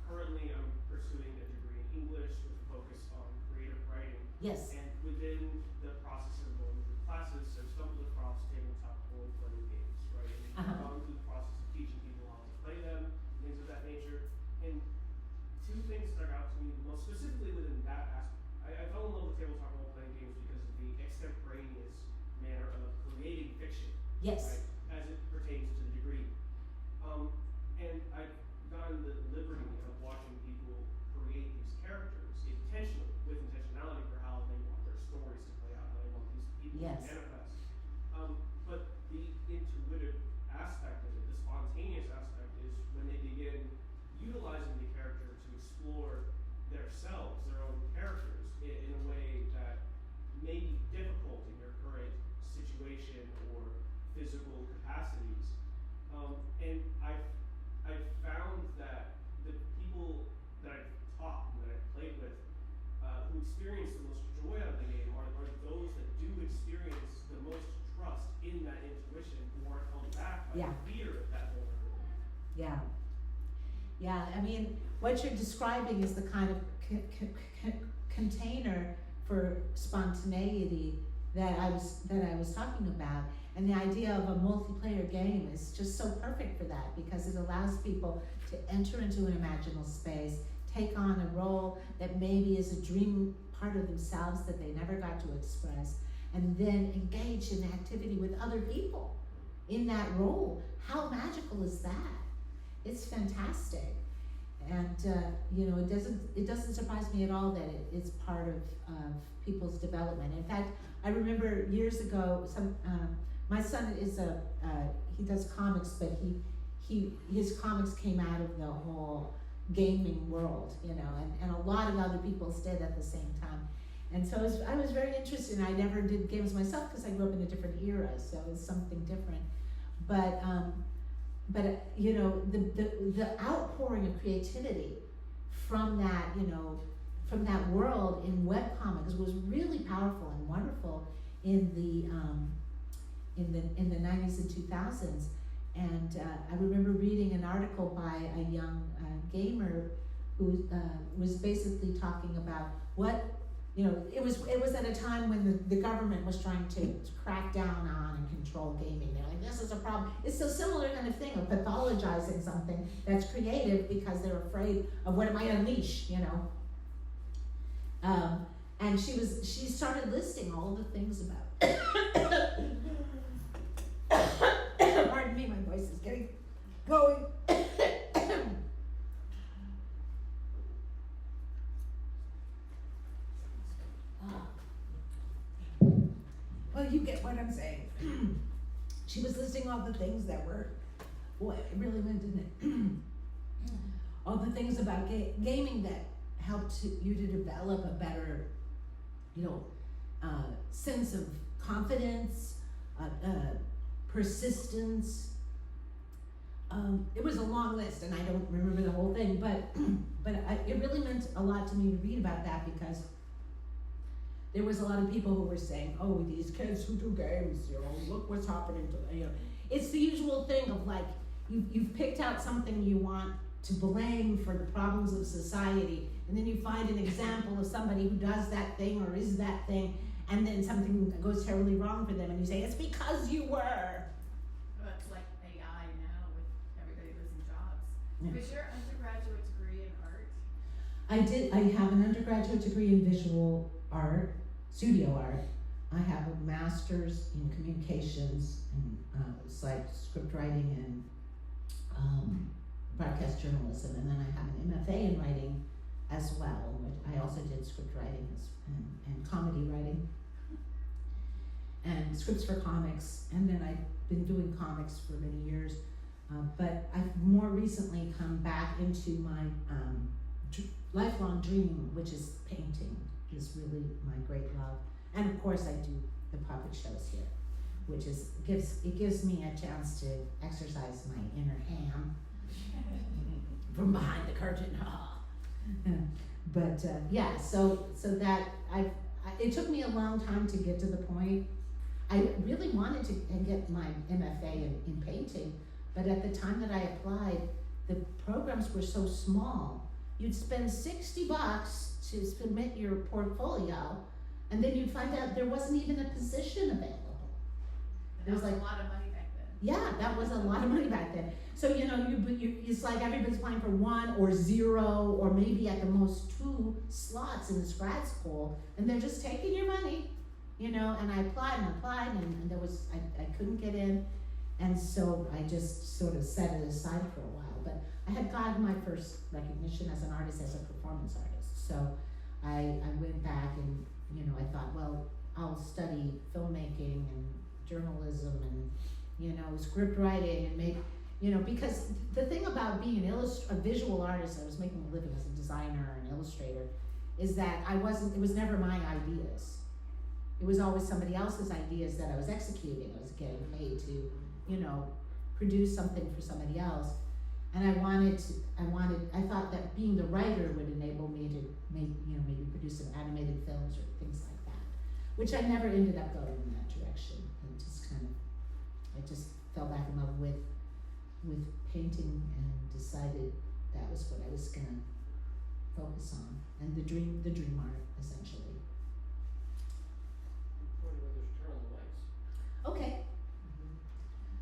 Speaker 5: currently I'm pursuing a degree in English with a focus on creative writing.
Speaker 1: Yes.
Speaker 5: And within the process of going through classes, I've stumbled across tabletop role-playing games, right? And gone through the process of teaching people how to play them, things of that nature. And two things stuck out to me, most specifically within that aspect. I fell in love with tabletop role-playing games because of the extemporaneous manner of creating fiction.
Speaker 1: Yes.
Speaker 5: Right? As it pertains to the degree. And I've gotten the liberty of watching people create these characters intentionally, with intentionality for how they want their stories to play out, how they want these people to manifest. But the intuitive aspect of it, the spontaneous aspect, is when they begin utilizing the character to explore themselves, their own characters, in a way that may be difficult in your current situation or physical
Speaker 1: Yeah, I mean, what you're describing is the kind of container for spontaneity that I was talking about, and the idea of a multiplayer game is just so perfect for that, because it allows people to enter into an imaginal space, take on a role that maybe is a dream part of themselves that they never got to express, and then engage in activity with other people in that role. How magical is that? It's fantastic. And it doesn't surprise me at all that it's part of people's development. In fact, I remember years ago, my son is he does comics, but his comics came out of the whole gaming world, and a lot of other people did at the same time. And so I was very interested, and I never did games myself because I grew up in a different era, so it was something different. But the outpouring of creativity from that world in webcomics was really powerful and wonderful in the 90s and 2000s. And I remember reading an article by a young gamer who was basically talking about what, it was at a time when the government was trying to crack down on and control gaming. They're like, this is a problem. It's a similar kind of thing of pathologizing something that's creative because they're afraid of what it might unleash, and she started listing all the things about pardon me, my voice is getting going. Well, you get what I'm saying. She was listing all the things that were, boy, it really went, didn't it? All the things about gaming that helped you to develop a better, sense of confidence, persistence. It was a long list, and I don't remember the whole thing, but it really meant a lot to me to read about that, because there was a lot of people who were saying, oh, these kids who do games, look what's happening to them. It's the usual thing of like, you've picked out something you want to blame for the problems of society, and then you find an example of somebody who does that thing or is that thing, and then something goes terribly wrong for them, and you say, it's because you were.
Speaker 2: Well, it's like AI now with everybody losing jobs.
Speaker 1: Yeah.
Speaker 2: Was your undergraduate degree in art?
Speaker 1: I have an undergraduate degree in visual art, studio art. I have a master's in communications and it's like script writing and broadcast journalism, and then I have an MFA in writing as well, which I also did script writing and comedy writing and scripts for comics, and then I've been doing comics for many years, but I've more recently come back into my lifelong dream, which is painting, is really my great love. And of course I do the puppet shows here, which gives me a chance to exercise my inner ham from behind the curtain. But so that it took me a long time to get to the point. I really wanted to get my MFA in painting, but at the time that I applied, the programs were so small. You'd spend $60 to submit your portfolio, and then you'd find out there wasn't even a position available.
Speaker 2: That was like a lot of money back then.
Speaker 1: Yeah, that was a lot of money back then. So it's like everybody's applying for 1 or 0 or maybe at the most 2 slots in this grad school, and they're just taking your money, and I applied and there was I couldn't get in, and so I just sort of set it aside for a while. But I had gotten my first recognition as an artist, as a performance artist, so I went back and I thought, well, I'll study filmmaking and journalism and script writing and make because the thing about being a visual artist, I was making a living as a designer and illustrator, is that it was never my ideas. It was always somebody else's ideas that I was executing. I was getting paid to produce something for somebody else. And I thought that being the writer would enable me to maybe produce some animated films or things like that, which I never ended up going in that direction. And I just fell back in love with painting and decided that was what I was gonna focus on, and the dream art, essentially. Okay.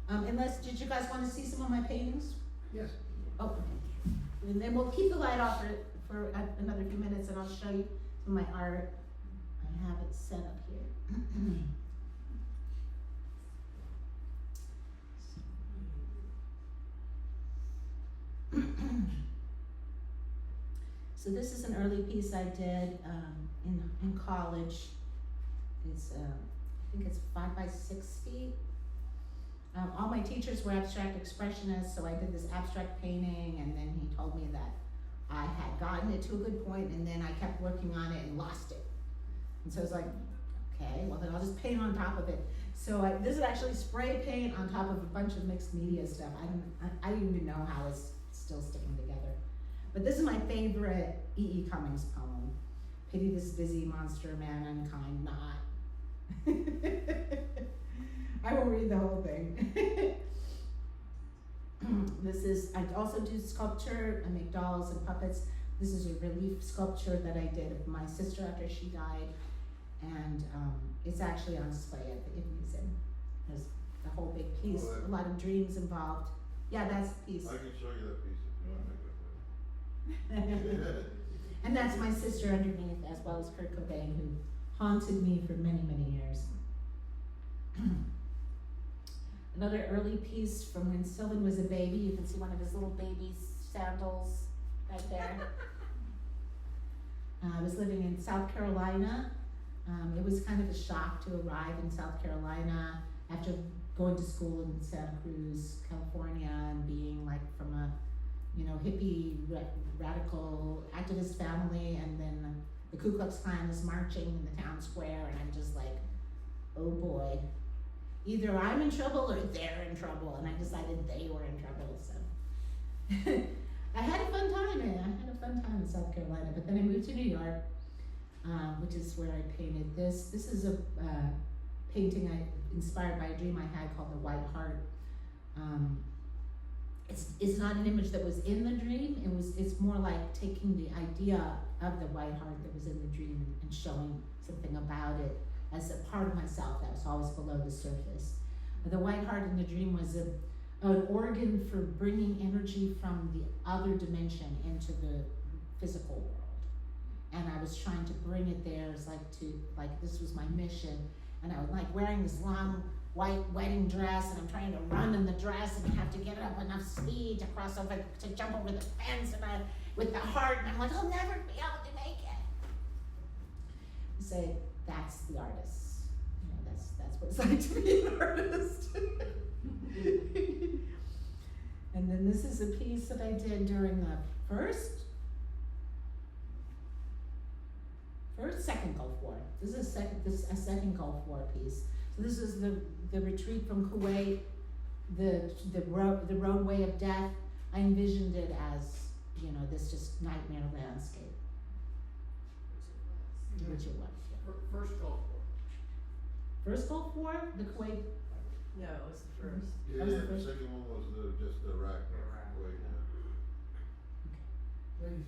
Speaker 1: Unless, did you guys want to see some of my paintings?
Speaker 6: Yes.
Speaker 1: Oh, okay. And then we'll keep the light off for another few minutes, and I'll show you some of my art. I have it set up here. So this is an early piece I did in college. It's I think it's 5 by 6 feet. All my teachers were abstract expressionists, so I did this abstract painting, and then he told me that I had gotten it to a good point, and then I kept working on it and lost it. And so I was like, okay, well then I'll just paint on top of it. So this is actually spray paint on top of a bunch of mixed media stuff. I don't even know how it's still sticking together. But this is my favorite E.E. Cummings poem. Pity this busy monster man unkind not. I will read the whole thing. I also do sculpture. I make dolls and puppets. This is a relief sculpture that I did of my sister after she died. And it's actually on display at the Ivy Museum. There's a whole big piece, a lot of dreams involved. Yeah, that's the piece.
Speaker 6: I can show you that piece if you want to make it for
Speaker 1: And that's my sister underneath, as well as Kurt Cobain, who haunted me for many, many years. Another early piece from when Sylvan was a baby. You can see one of his little baby sandals right there. I was living in South Carolina. It was kind of a shock to arrive in South Carolina after going to school in Santa Cruz, California, and being like from a, hippie, radical activist family, and then the Ku Klux Klan is marching in the town square, and I'm just like, oh boy, either I'm in trouble or they're in trouble, and I decided they were in trouble, so. I had a fun time in South Carolina, but then I moved to New York, which is where I painted this. This is a painting inspired by a dream I had called the White Heart. It's not an image that was in the dream. It's more like taking the idea of the white heart that was in the dream and showing something about it as a part of myself that was always below the surface. The white heart in the dream was an organ for bringing energy from the other dimension into the physical world. And I was trying to bring it there as this was my mission. And I was like wearing this long white wedding dress, and I'm trying to run in the dress, and I have to get up enough speed to cross over, to jump over the fence, and with the heart, and I'm like, I'll never be able to make it. So that's the artist. That's what it's like to be an artist. And then this is a piece that I did during the second Gulf War. This is a second Gulf War piece. So this is the retreat from Kuwait, the roadway of death. I envisioned it as, this just nightmare landscape. Which it was. Yeah.
Speaker 6: First Gulf War.
Speaker 1: First Gulf War? The Kuwait?
Speaker 2: No, it was the first.
Speaker 6: Yeah,
Speaker 1: That was the
Speaker 6: the
Speaker 1: first?
Speaker 6: second one was just Iraq. Wait,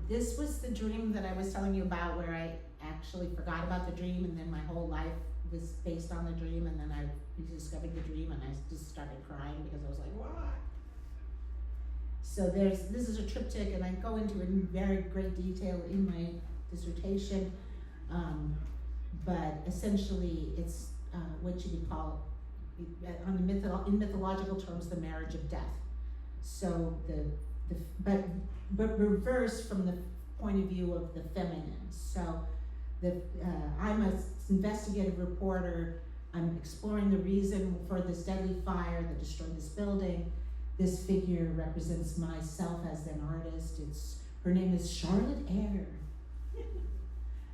Speaker 1: This was the dream that I was telling you about, where I actually forgot about the dream, and then my whole life was based on the dream, and then I rediscovered the dream, and I just started crying because I was like, what? So this is a triptych, and I go into it in very great detail in my dissertation, but essentially it's what you would call, in mythological terms, the marriage of death. So but reversed from the point of view of the feminine. So I'm an investigative reporter. I'm exploring the reason for this deadly fire that destroyed this building. This figure represents myself as an artist. Her name is Charlotte Eyre.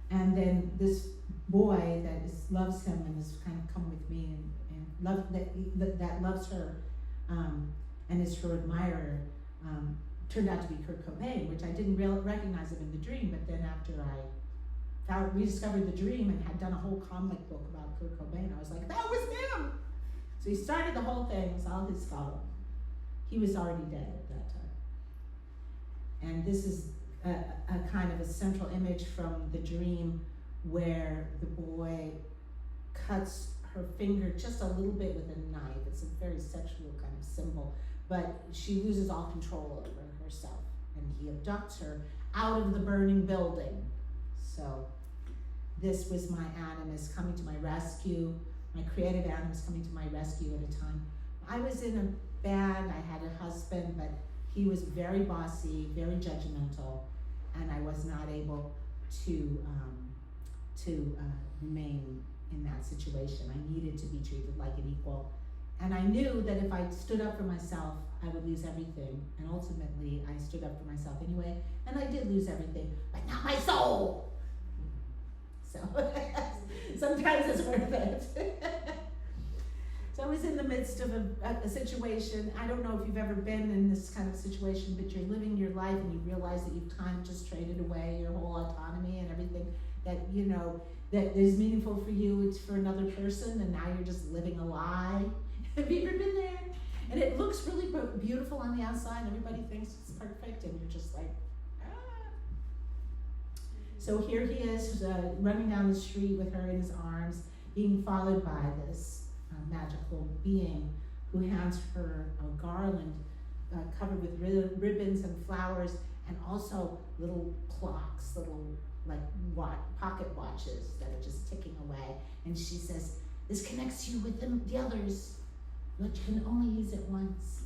Speaker 1: And then this boy that loves him and has kind of come with me that loves her and is her admirer, turned out to be Kurt Cobain, which I didn't recognize him in the dream, but then after I rediscovered the dream and had done a whole comic book about Kurt Cobain, I was like, that was him! So he started the whole thing, it was all his fault. He was already dead at that time. And this is a kind of a central image from the dream where the boy cuts her finger just a little bit with a knife. It's a very sexual kind of symbol, but she loses all control over herself, and he abducts her out of the burning building. So this was my animus coming to my rescue, my creative animus coming to my rescue at a time. I was in a band, I had a husband, but he was very bossy, very judgmental, and I was not able to remain in that situation. I needed to be treated like an equal. And I knew that if I stood up for myself, I would lose everything. And ultimately, I stood up for myself anyway, and I did lose everything, but not my soul. So sometimes it's worth it. So I was in the midst of a situation. I don't know if you've ever been in this kind of situation, but you're living your life and you realize that you've kind of just traded away your whole autonomy and everything that, you know, that is meaningful for you, it's for another person, and now you're just living a lie. Have you ever been there? And it looks really beautiful on the outside, everybody thinks it's perfect, and you're just like, ah. So here he is, running down the street with her in his arms, being followed by this magical being who hands her a garland covered with ribbons and flowers, and also little clocks, little like pocket watches that are just ticking away. And she says, "This connects you with the others, but you can only use it once."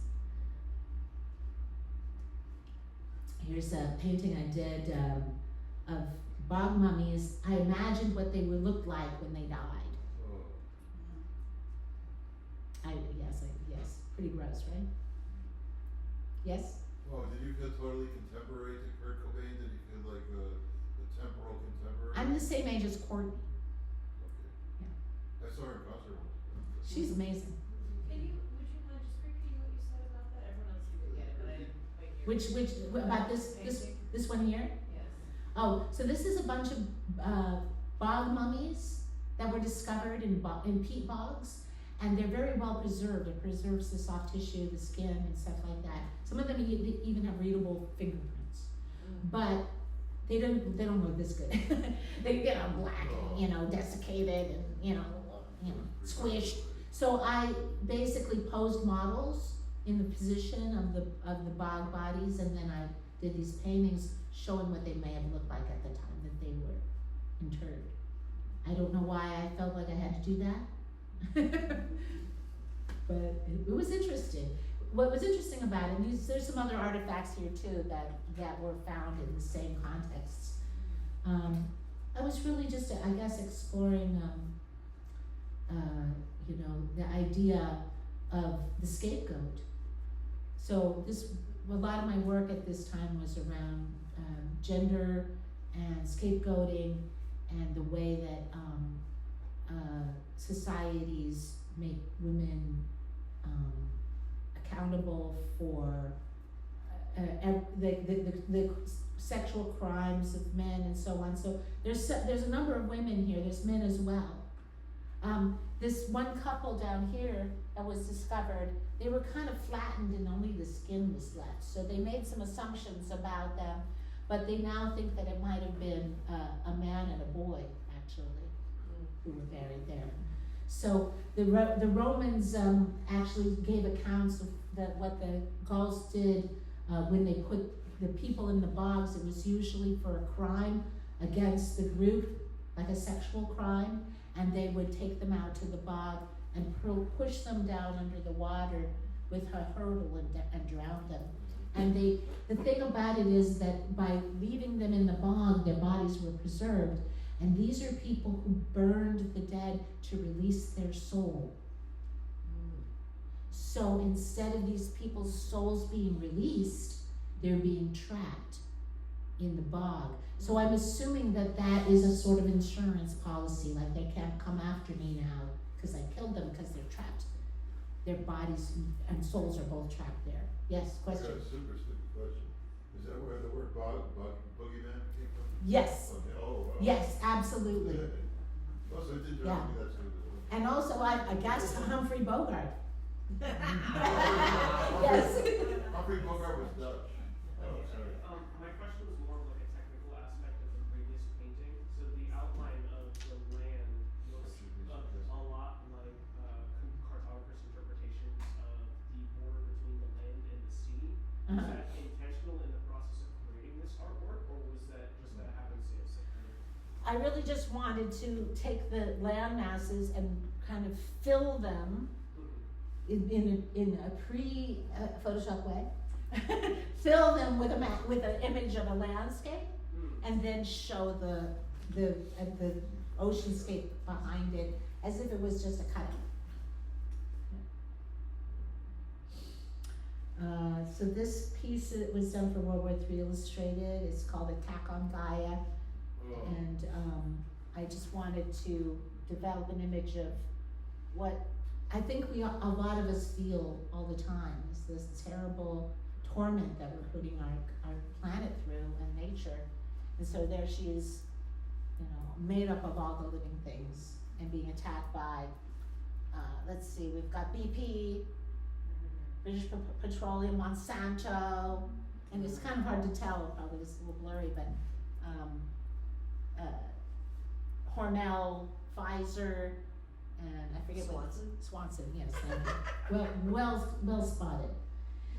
Speaker 1: Here's a painting I did of bog mummies. I imagined what they would look like when they died. Yes, pretty gross, right? Yes?
Speaker 6: Oh, did you feel totally contemporary to Kurt Cobain? Did you feel like the temporal contemporary?
Speaker 1: I'm the same age as Courtney.
Speaker 6: Okay.
Speaker 1: Yeah.
Speaker 6: I saw her in concert once.
Speaker 1: She's amazing.
Speaker 2: Would you mind just repeating what you said about that? Everyone else seemed to get it, but I didn't quite hear
Speaker 1: Which about this one here?
Speaker 2: Yes.
Speaker 1: Oh, so this is a bunch of bog mummies that were discovered in peat bogs, and they're very well preserved. It preserves the soft tissue, the skin, and stuff like that. Some of them even have readable fingerprints, but they don't look this good. They get all black and desiccated and squished. So I basically posed models in the position of the bog bodies, and then I did these paintings showing what they may have looked like at the time that they were interred. I don't know why I felt like I had to do that. But it was interesting. What was interesting about it, there's some other artifacts here too that were found in the same contexts. I was really just, I guess, exploring, the idea of the scapegoat. So a lot of my work at this time was around gender and scapegoating and the way that societies make women accountable for the sexual crimes of men and so on. So there's a number of women here. There's men as well. This one couple down here that was discovered, they were kind of flattened and only the skin was left. So they made some assumptions about them, but they now think that it might have been a man and a boy, actually, who were buried there. So the Romans actually gave accounts of what the Gauls did when they put the people in the bogs. It was usually for a crime against the group, like a sexual crime, and they would take them out to the bog and push them down under the water with a hurdle and drown them. And the thing about it is that by leaving them in the bog, their bodies were preserved. And these are people who burned the dead to release their soul. So instead of these people's souls being released, they're being trapped in the bog. So I'm assuming that is a sort of insurance policy, like they can't come after me now because I killed them because they're trapped. Their bodies and souls are both trapped there. Yes, question?
Speaker 6: I got a super stupid question. Is that where the word boogeyman came from?
Speaker 1: Yes.
Speaker 6: Okay. Oh, wow.
Speaker 1: Yes, absolutely.
Speaker 6: Also, it didn't
Speaker 1: Yeah.
Speaker 6: me that's what it was.
Speaker 1: And also, I guess Humphrey Bogart. Yes.
Speaker 6: Humphrey Bogart was Dutch. Oh, sorry.
Speaker 5: My question was more of like a technical aspect of the previous painting. So the outline of the land looks a lot like cartographers' interpretations of the border between the land and the sea.
Speaker 1: Uh-huh.
Speaker 5: Was that intentional in the process of creating this artwork, or was that just a happenstance?
Speaker 1: I really just wanted to take the land masses and kind of fill them in a pre-Photoshop way, fill them with with an image of a landscape, and then show the oceanscape behind it as if it was just a cutting. So this piece that was done for World War III Illustrated. It's called Attack on Gaia, and I just wanted to develop an image of what I think a lot of us feel all the time, is this terrible torment that we're putting our planet through and nature. And so there she is, made up of all the living things and being attacked by, let's see, we've got BP, British Petroleum, Monsanto, and it's kind of hard to tell, probably it's a little blurry, but Hormel, Pfizer, and I forget Swanson, yes. Well spotted.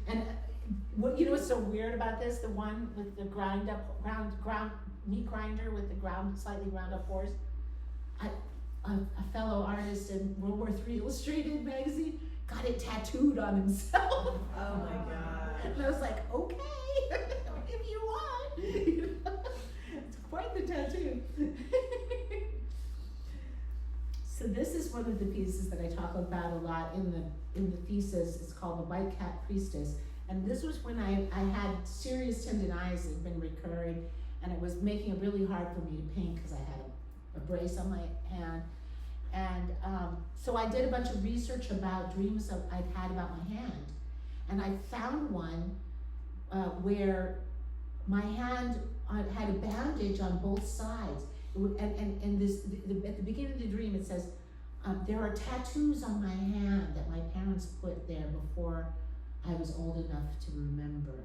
Speaker 1: And what's so weird about this? The one with the ground meat grinder with the slightly ground up horse. A fellow artist in World War III Illustrated magazine got it tattooed on himself.
Speaker 3: Oh my God.
Speaker 1: And I was like, okay, if you want. It's quite the tattoo. So this is one of the pieces that I talk about a lot in the thesis. It's called The White Cat Priestess. And this was when I had serious tendonitis that had been recurring, and it was making it really hard for me to paint because I had a brace on my hand. And so I did a bunch of research about dreams that I'd had about my hand. And I found one where my hand had a bandage on both sides. And this, at the beginning of the dream, it says, there are tattoos on my hand that my parents put there before I was old enough to remember.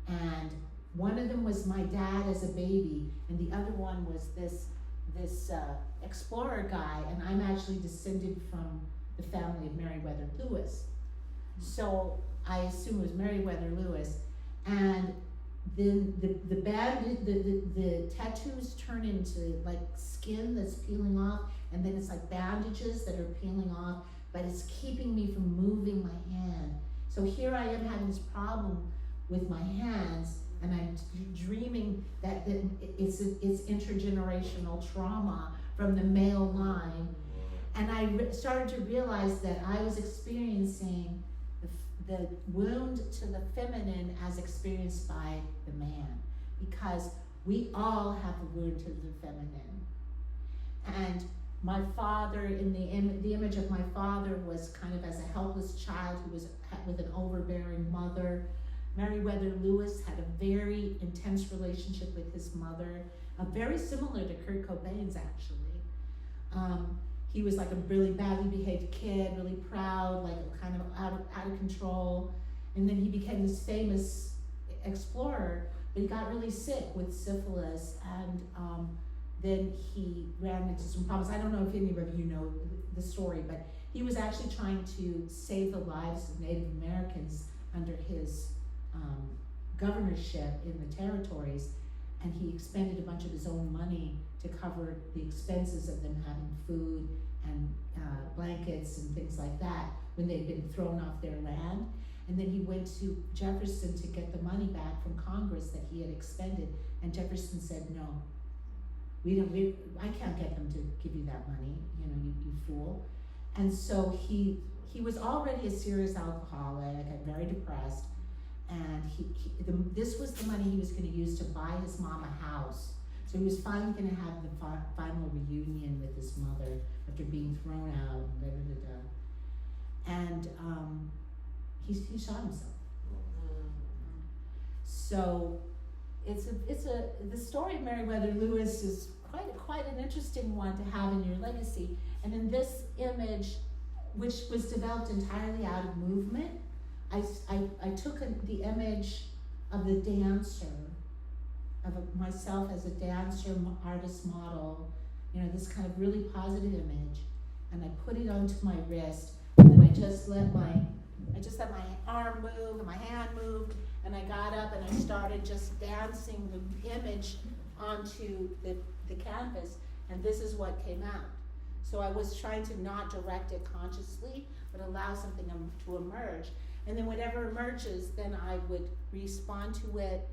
Speaker 1: And one of them was my dad as a baby, and the other one was this explorer guy, and I'm actually descended from the family of Meriwether Lewis. So I assume it was Meriwether Lewis. And then the tattoos turn into like skin that's peeling off, and then it's like bandages that are peeling off, but it's keeping me from moving my hand. So here I am having this problem with my hands, and I'm dreaming that it's intergenerational trauma from the male line. And I started to realize that I was experiencing the wound to the feminine as experienced by the man, because we all have a wound to the feminine. And my father, in the image of my father, was kind of as a helpless child who was with an overbearing mother. Meriwether Lewis had a very intense relationship with his mother, very similar to Kurt Cobain's actually. He was like a really badly behaved kid, really proud, like kind of out of control. And then he became this famous explorer, but he got really sick with syphilis, and then he ran into some problems. I don't know if any of you know the story, but he was actually trying to save the lives of Native Americans under his governorship in the territories, and he expended a bunch of his own money to cover the expenses of them having food and blankets and things like that when they'd been thrown off their land. And then he went to Jefferson to get the money back from Congress that he had expended, and Jefferson said, no, I can't get them to give you that money, you fool. And so he was already a serious alcoholic and very depressed, and this was the money he was going to use to buy his mom a house. So he was finally going to have the final reunion with his mother after being thrown out and he shot himself. So the story of Meriwether Lewis is quite an interesting one to have in your legacy. And in this image, which was developed entirely out of movement, I took the image of the dancer, of myself as a dancer, artist, model, this kind of really positive image, and I put it onto my wrist, and I just let my arm move and my hand moved, and I got up and I started just dancing the image onto the canvas, and this is what came out. So I was trying to not direct it consciously, but allow something to emerge. And then whatever emerges, then I would respond to it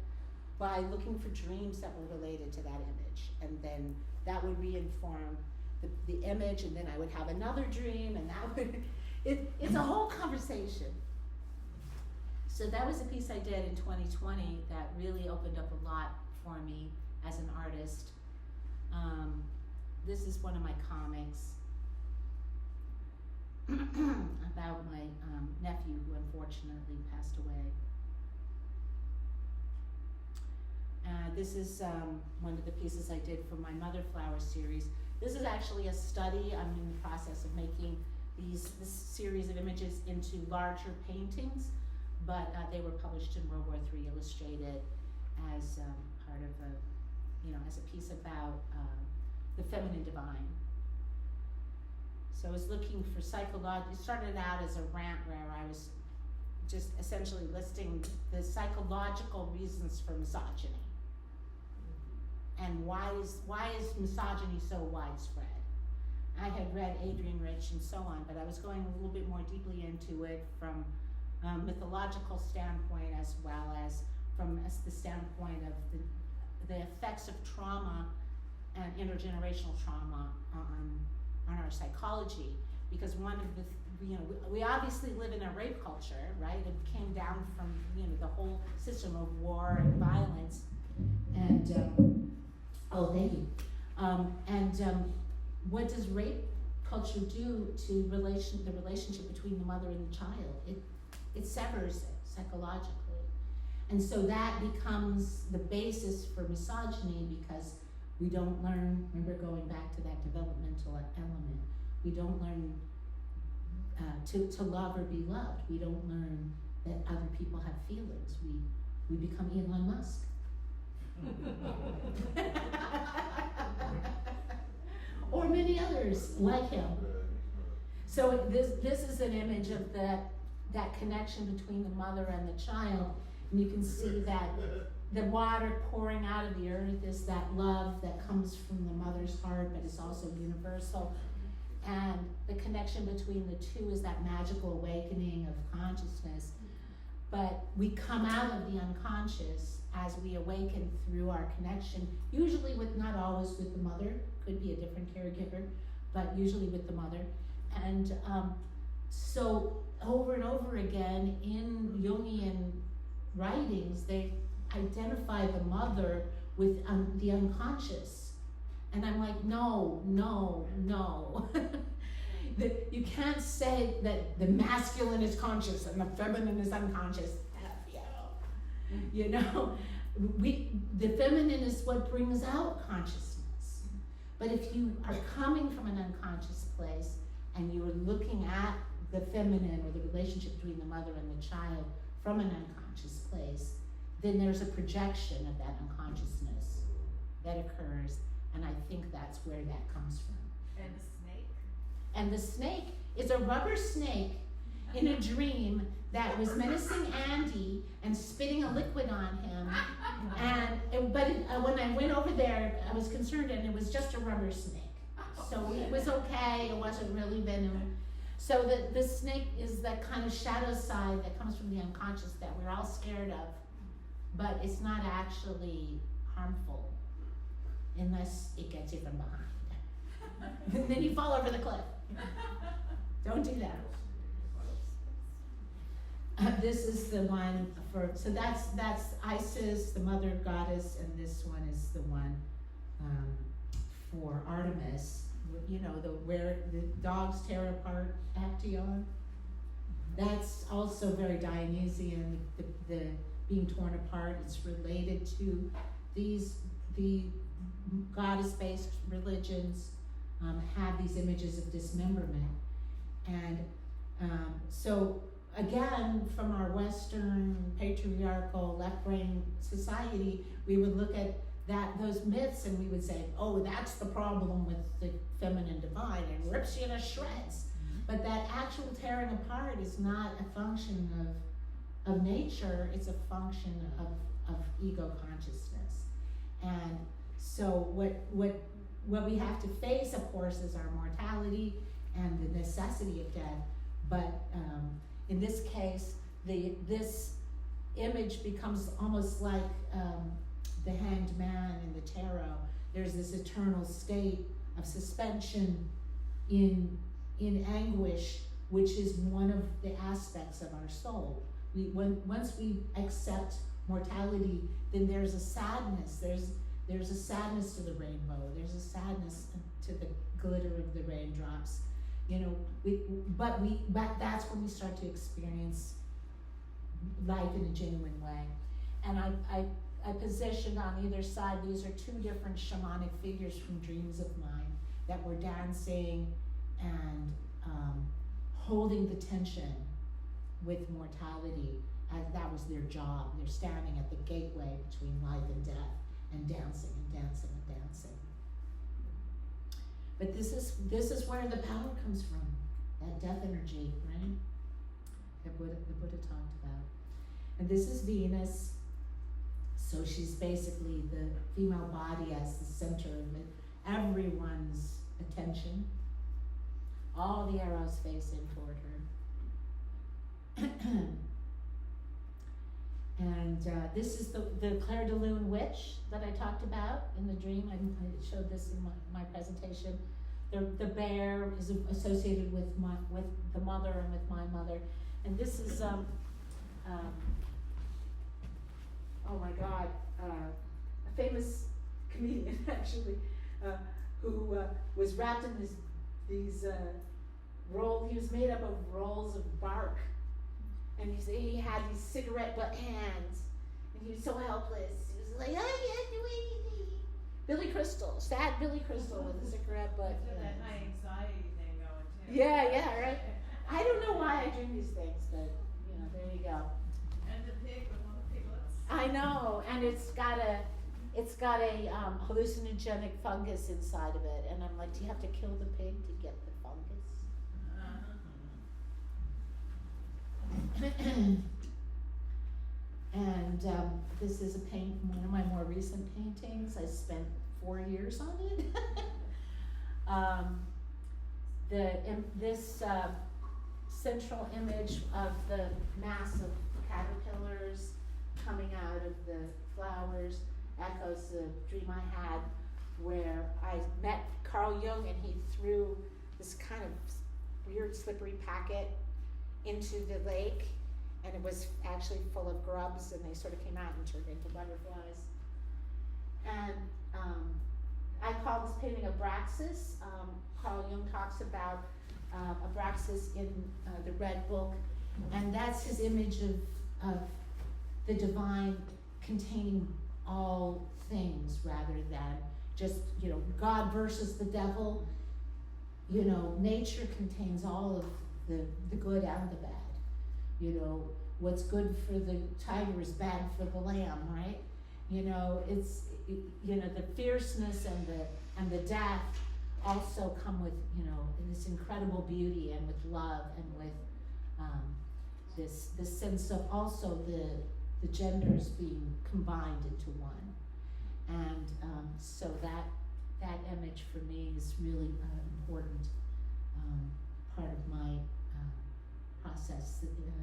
Speaker 1: by looking for dreams that were related to that image. And then that would re-inform the image, and then I would have another dream, and that would, it's a whole conversation. So that was a piece I did in 2020 that really opened up a lot for me as an artist. This is one of my comics about my nephew who unfortunately passed away. This is one of the pieces I did for my Mother Flower series. This is actually a study. I'm in the process of making this series of images into larger paintings, but they were published in World War III Illustrated as part of as a piece about the feminine divine. So I was looking for it started out as a rant where I was just essentially listing the psychological reasons for misogyny. And why is misogyny so widespread? I had read Adrienne Rich and so on, but I was going a little bit more deeply into it from a mythological standpoint, as well as from the standpoint of the effects of trauma and intergenerational trauma on our psychology. Because one of the we obviously live in a rape culture, right? It came down from the whole system of war and violence, and thank you. What does rape culture do to the relationship between the mother and the child? It severs it psychologically. And so that becomes the basis for misogyny, because we don't learn, remember going back to that developmental element, we don't learn to love or be loved. We don't learn that other people have feelings. We become Elon Musk. Or many others like him. So this is an image of that connection between the mother and the child, and you can see that the water pouring out of the earth is that love that comes from the mother's heart, but it's also universal. And the connection between the two is that magical awakening of consciousness. But we come out of the unconscious as we awaken through our connection, usually not always with the mother, could be a different caregiver, but usually with the mother. And so over and over again in Jungian writings, they identify the mother with the unconscious. And I'm like, no. You can't say that the masculine is conscious and the feminine is unconscious. The feminine is what brings out consciousness. But if you are coming from an unconscious place and you are looking at the feminine or the relationship between the mother and the child from an unconscious place, then there's a projection of that unconsciousness that occurs, and I think that's where that comes from.
Speaker 2: And the snake?
Speaker 1: And the snake is a rubber snake in a dream that was menacing Andy and spitting a liquid on him. When I went over there, I was concerned, and it was just a rubber snake. So it was okay, it wasn't really venom. So the snake is that kind of shadow side that comes from the unconscious that we're all scared of, but it's not actually harmful unless it gets you from behind. Then you fall over the cliff. Don't do that. This is the one so that's Isis, the mother goddess, and this one is the one for Artemis. Where the dogs tear apart Actaeon. That's also very Dionysian, the being torn apart. It's related to the goddess-based religions have these images of dismemberment. And so again, from our Western patriarchal left-brain society, we would look at those myths and we would say, oh, that's the problem with the feminine divine, and rips you to shreds. But that actual tearing apart is not a function of nature, it's a function of ego consciousness. And so what we have to face, of course, is our mortality and the necessity of death. But in this case, this image becomes almost like the hanged man in the tarot. There's this eternal state of suspension in anguish, which is one of the aspects of our soul. Once we accept mortality, then there's a sadness. There's a sadness to the rainbow. There's a sadness to the glitter of the raindrops. But that's when we start to experience life in a genuine way. And I positioned on either side, these are two different shamanic figures from dreams of mine that were dancing and holding the tension with mortality, as that was their job. They're standing at the gateway between life and death and dancing and dancing and dancing. But this is where the power comes from, that death energy, right? That the Buddha talked about. And this is Venus. So she's basically the female body as the center of everyone's attention. All the arrows face in toward her. And this is the Claire de Lune witch that I talked about in the dream. I showed this in my presentation. The bear is associated with the mother and with my mother. And this is oh my God, a famous comedian actually, who was wrapped in these rolls. He was made up of rolls of bark, and he had these cigarette butt hands, and he was so helpless. He was like, I can't do anything. Billy Crystal, sad Billy Crystal with a cigarette butt.
Speaker 2: That high anxiety thing going too.
Speaker 1: Yeah, right. I don't know why I dream these things, but there you go.
Speaker 2: And the pig with all the piglets.
Speaker 1: I know, and it's got a hallucinogenic fungus inside of it, and I'm like, do you have to kill the pig to get the fungus? And this is one of my more recent paintings. I spent 4 years on it. This central image of the mass of caterpillars coming out of the flowers echoes the dream I had where I met Carl Jung, and he threw this kind of weird slippery packet into the lake, and it was actually full of grubs, and they sort of came out and turned into butterflies. And I call this painting Abraxas. Carl Jung talks about Abraxas in the Red Book, and that's his image of the divine containing all things rather than just, God versus the devil. Nature contains all of the good and the bad. What's good for the tiger is bad for the lamb, right? It's the fierceness and the death also come with this incredible beauty and with love and with this sense of also the genders being combined into one. And so that image for me is really an important part of my process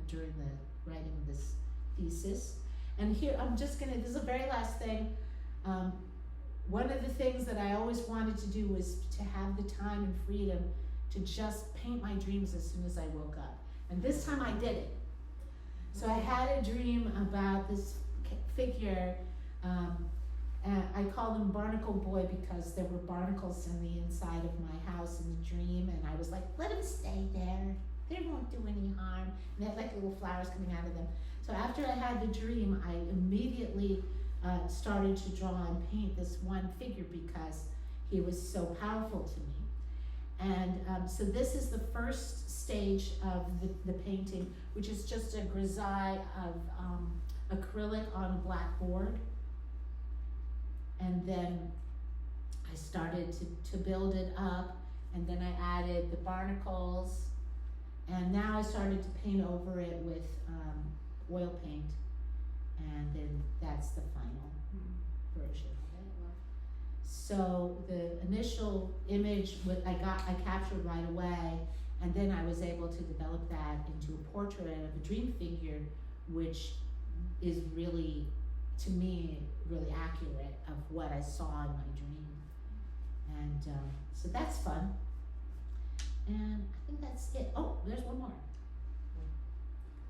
Speaker 1: during the writing of this thesis. And here, this is the very last thing. One of the things that I always wanted to do was to have the time and freedom to just paint my dreams as soon as I woke up. And this time I did it. So I had a dream about this figure, and I called him Barnacle Boy because there were barnacles on the inside of my house in the dream, and I was like, let him stay there. They won't do any harm. And they had like little flowers coming out of them. So after I had the dream, I immediately started to draw and paint this one figure because he was so powerful to me. And so this is the first stage of the painting, which is just a grisaille of acrylic on a black board. And then I started to build it up, and then I added the barnacles, and now I started to paint over it with oil paint, and then that's the final version of it. So the initial image I captured right away, and then I was able to develop that into a portrait of a dream figure, which is really, to me, really accurate of what I saw in my dream. And so that's fun. And I think that's it. Oh, there's one more.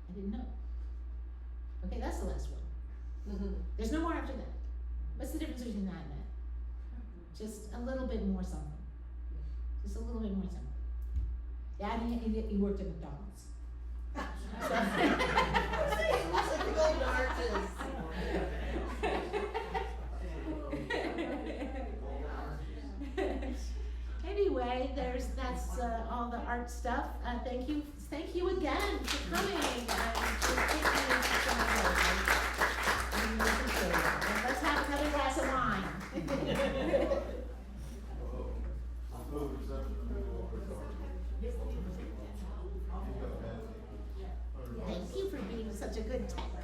Speaker 1: I didn't know. Okay, that's the last one. There's no more after that. What's the difference between that and that? Just a little bit more something. Just a little bit more something. Yeah, and he worked at McDonald's.
Speaker 3: Looks like the golden arches.
Speaker 1: Anyway, that's all the art stuff. Thank you again for coming and for taking me into some of those. I really appreciate it. And let's have another glass of wine. Thank you for being such a good tech.